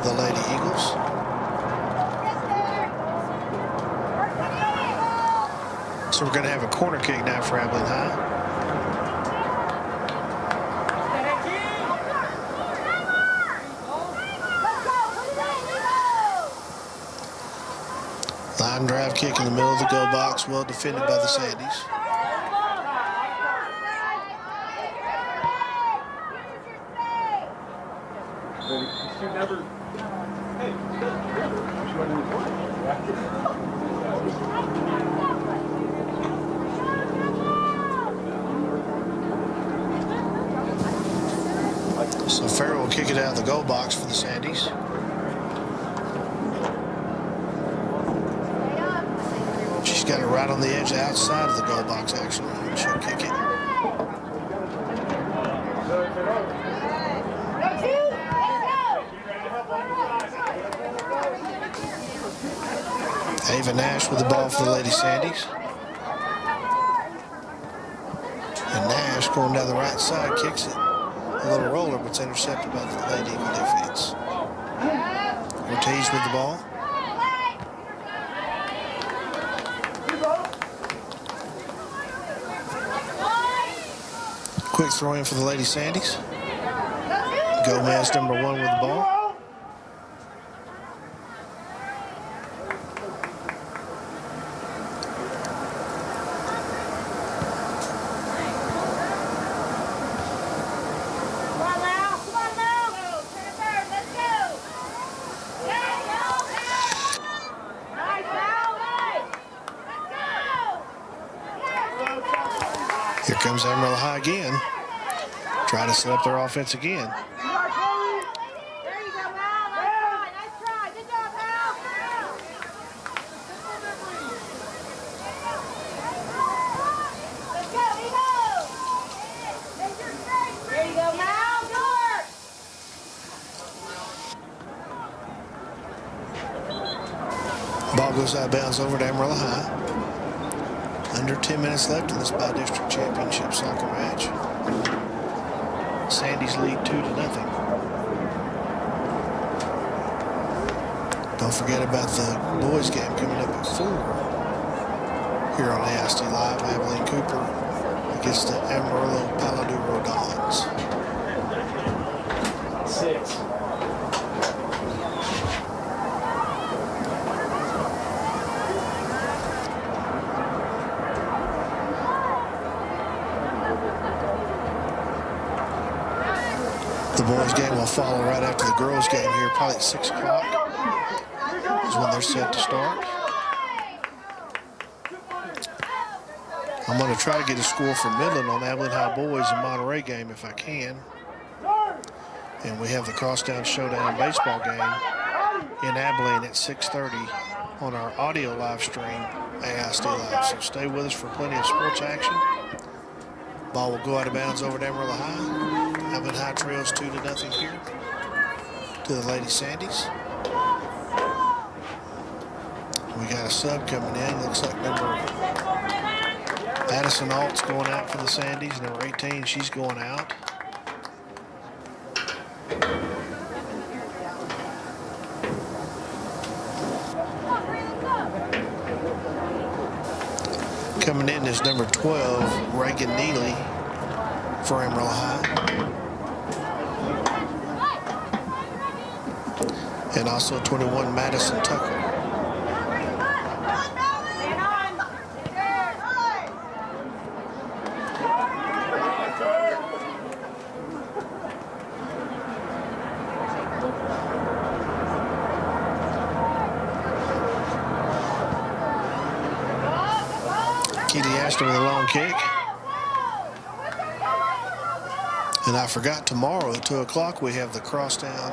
the Lady Eagles. So we're going to have a corner kick now for Abilene High. Line drive kick in the middle of the goal box, well defended by the Sandies. So Farrell will kick it out of the goal box for the Sandies. She's got it right on the edge outside of the goal box, actually. She'll kick it. Ava Nash with the ball for the Lady Sandies. And Nash going down the right side kicks it. A little roller, but it's intercepted by the Lady Eagle defense. Ortiz with the ball. Quick throw in for the Lady Sandies. Gomez, number 1, with the ball. Here comes Amarillo High again, trying to set up their offense again. Ball goes out of bounds over to Amarillo High. Under 10 minutes left in this by-district championship soccer match. Sandies lead 2-0. Don't forget about the boys game coming up at 4. here on ASD Live. Abilene Cooper against the Amarillo Paladuro Dons. 6. The boys' game will follow right after the girls' game here, probably at 6 o'clock is when they're set to start. I'm going to try to get a score for Midland on Abilene High boys and Monterey game if I can. And we have the Crosstown Showdown baseball game in Abilene at 6:30 on our audio live stream, ASD Live. So stay with us for plenty of sports action. Ball will go out of bounds over to Amarillo High. Abilene High trails 2-0 here to the Lady Sandies. We got a sub coming in. Looks like number Addison Alt's going out for the Sandies. Number 18, she's going out. Coming in is number 12, Reagan Neely for Amarillo High. And also 21, Madison Tucker. With a long kick. And I forgot, tomorrow at 2 o'clock we have the Crosstown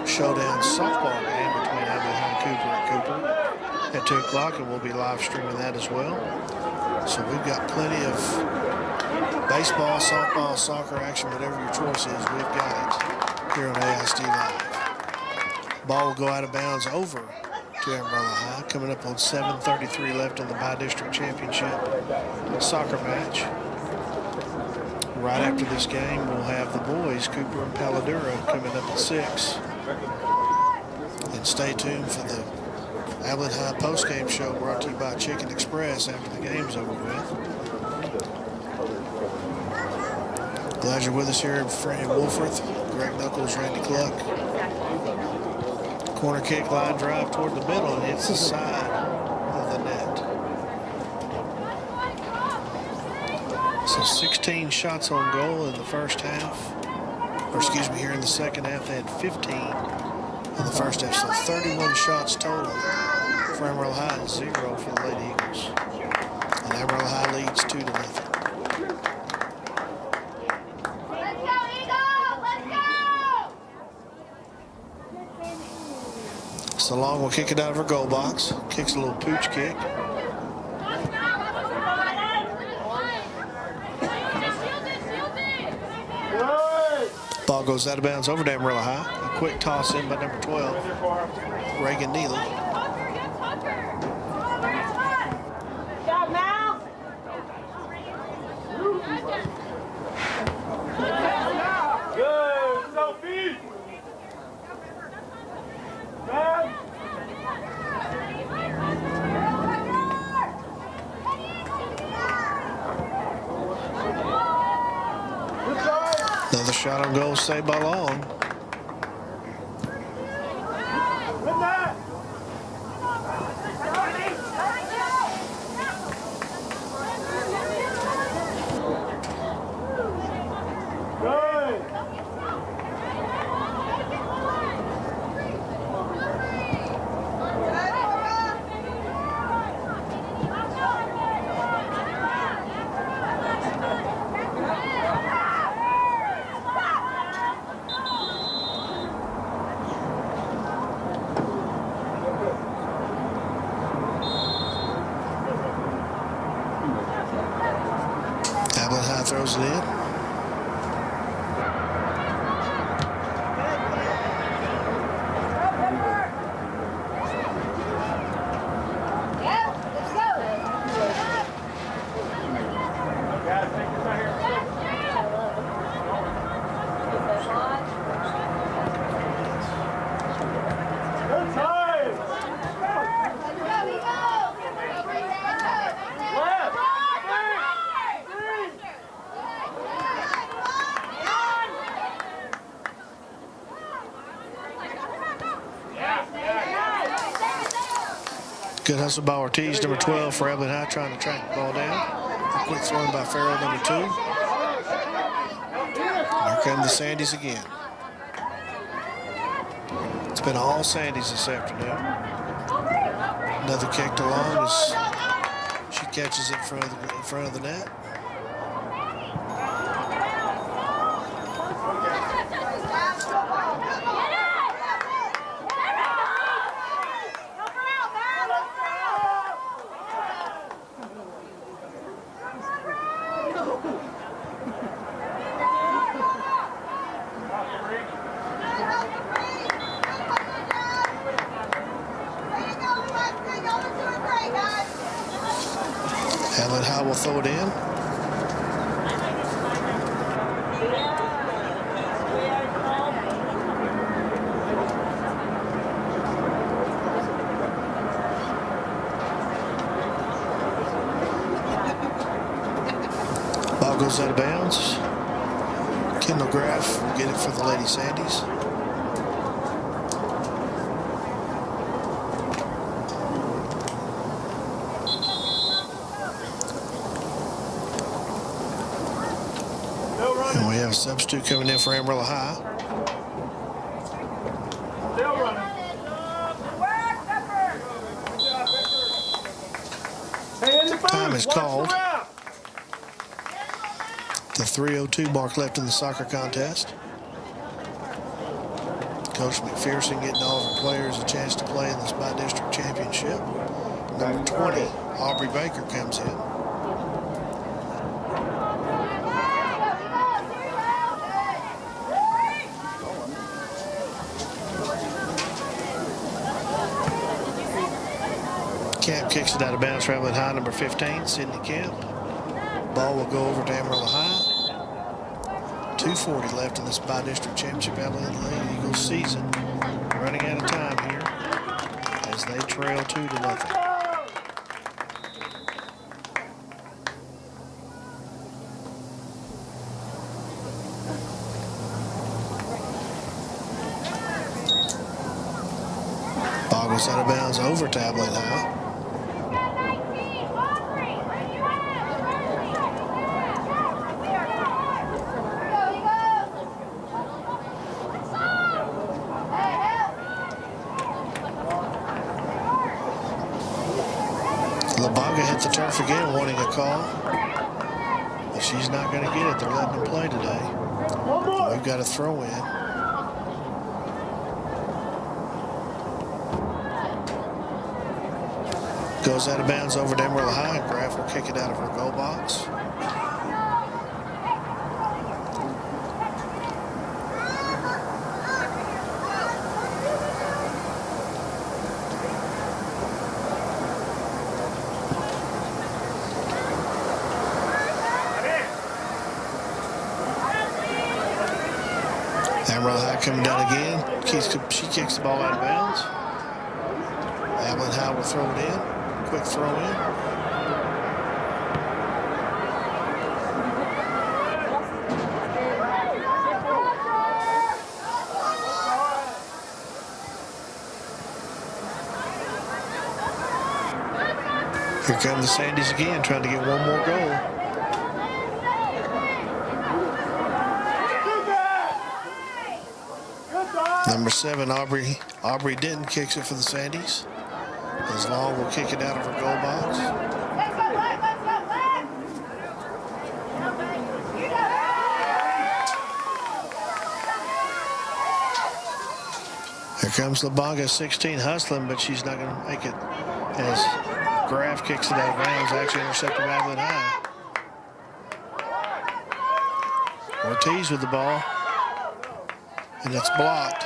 Showdown softball game between Abilene High and Cooper at 2 o'clock, and we'll be live streaming that as well. So we've got plenty of baseball, softball, soccer action, whatever your choice is, we've got it here on ASD Live. Ball will go out of bounds over to Amarillo High, coming up on 7:33 left in the bi-district championship soccer match. Right after this game, we'll have the boys, Cooper and Paladuro, coming up at 6. And stay tuned for the Abilene High post-game show brought to you by Chicken Express after the game's over with. Glad you're with us here in Wolfforth. Greg Knuckles, Randy Cluck. Corner kick, line drive toward the middle, and hits the side of the net. So 16 shots on goal in the first half. Or excuse me, here in the second half, they had 15 in the first half. So 31 shots total for Amarillo High and 0 for the Lady Eagles. And Amarillo High leads 2-0. So Long will kick it out of her goal box. Kicks a little pooch kick. Ball goes out of bounds over to Amarillo High. A quick toss in by number 12, Reagan Neely. Another shot on goal saved by Long. Abilene High throws it in. Good hustle by Ortiz, number 12 for Abilene High, trying to track the ball down. A quick throw by Farrell, number 2. Here come the Sandies again. It's been all Sandies this afternoon. Another kick to long as she catches it in front of the net. Abilene High will throw it in. Ball goes out of bounds. Kendall Graff will get it for the Lady Sandies. And we have a substitute coming in for Amarillo High. Time is called. The 3:02 mark left in the soccer contest. Coach McPherson getting all of her players a chance to play in this by-district championship. Number 20, Aubrey Baker, comes in. Camp kicks it out of bounds for Abilene High, number 15, Sydney Camp. Ball will go over to Amarillo High. 2:40 left in this by-district championship Abilene Lady Eagles season. Running out of time here as they trail 2-0. Ball goes out of bounds over to Abilene High. Hit the turf again, wanting a call. But she's not going to get it. They're letting them play today. We've got a throw in. Goes out of bounds over to Amarillo High. Graff will kick it out of her goal box. Amarillo High coming down again. She kicks the ball out of bounds. Abilene High will throw it in. Quick throw in. Here come the Sandies again, trying to get one more goal. Number 7, Aubrey Denton kicks it for the Sandies. As Long will kick it out of her goal box. Here comes LaBonga, 16, hustling, but she's not going to make it as Graff kicks it out of bounds, actually intercepted by Abilene High. Ortiz with the ball, and it's blocked.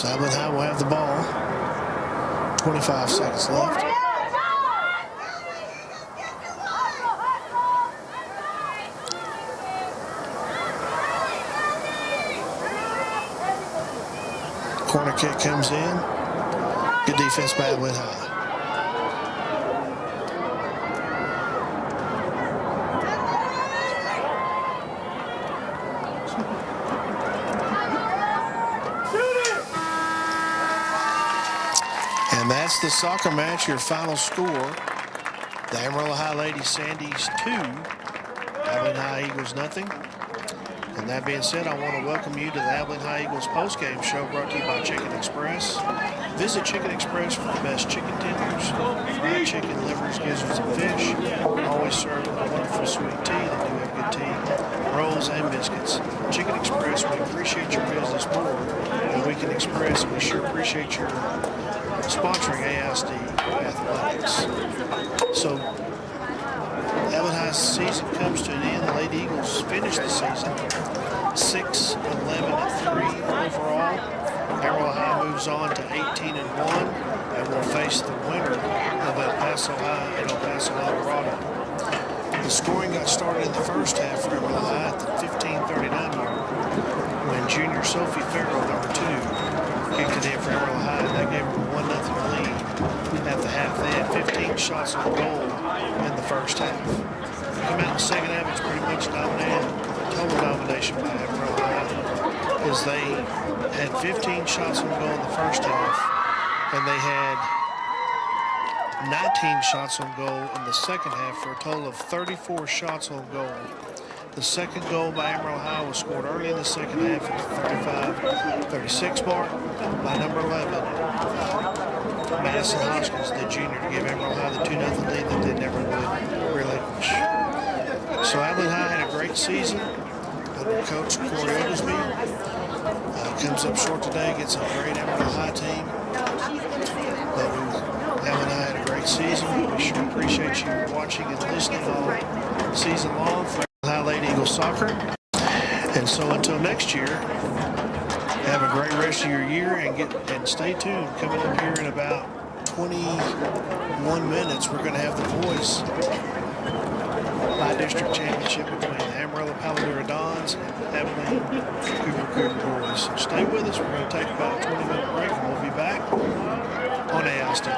Abilene High will have the ball. 25 seconds left. Corner kick comes in. Good defense by Abilene High. That's the soccer match. Your final score: the Amarillo High Ladies Sandies 2, Abilene High Eagles nothing. And that being said, I want to welcome you to the Abilene High Eagles postgame show brought to you by Chicken Express. Visit Chicken Express for the best chicken tenders, fried chicken, livers, gizzards, and fish. Always served with a wonderful sweet tea. They do have good tea, rolls, and biscuits. Chicken Express, we appreciate your business more than we can express, and we sure appreciate your sponsoring AISD Athletics. So, Abilene High's season comes to an end. The Lady Eagles finish the season 6-11-3 overall. Amarillo High moves on to 18-1 and will face the winner of El Paso High and El Paso Alvarado. The scoring got started in the first half for Amarillo High at the 15:39 mark when junior Sophie Farrell, number 2, kicked it in for Amarillo High, and that gave them a 1-0 lead at the half. They had 15 shots on goal in the first half. Come out in the second half, it's pretty much dominated, total domination by Amarillo High, as they had 15 shots on goal in the first half, and they had 19 shots on goal in the second half for a total of 34 shots on goal. The second goal by Amarillo High was scored early in the second half at the 35-36 mark by number 11, Madison Hoskins, the junior, to give Amarillo High the 2-0 lead that they never would relinquish. So Abilene High had a great season under Coach Corey Oglesby. Comes up short today against a great Amarillo High team. But Abilene High had a great season. We sure appreciate you watching and listening all season long for High Lady Eagles soccer. And so until next year, have a great rest of your year and stay tuned. Coming up here in about 21 minutes, we're going to have the boys by-district championship between the Amarillo Paladura Dons and Abilene Cougar boys. So stay with us. We're going to take about a 20-minute break, and we'll be back on AISD.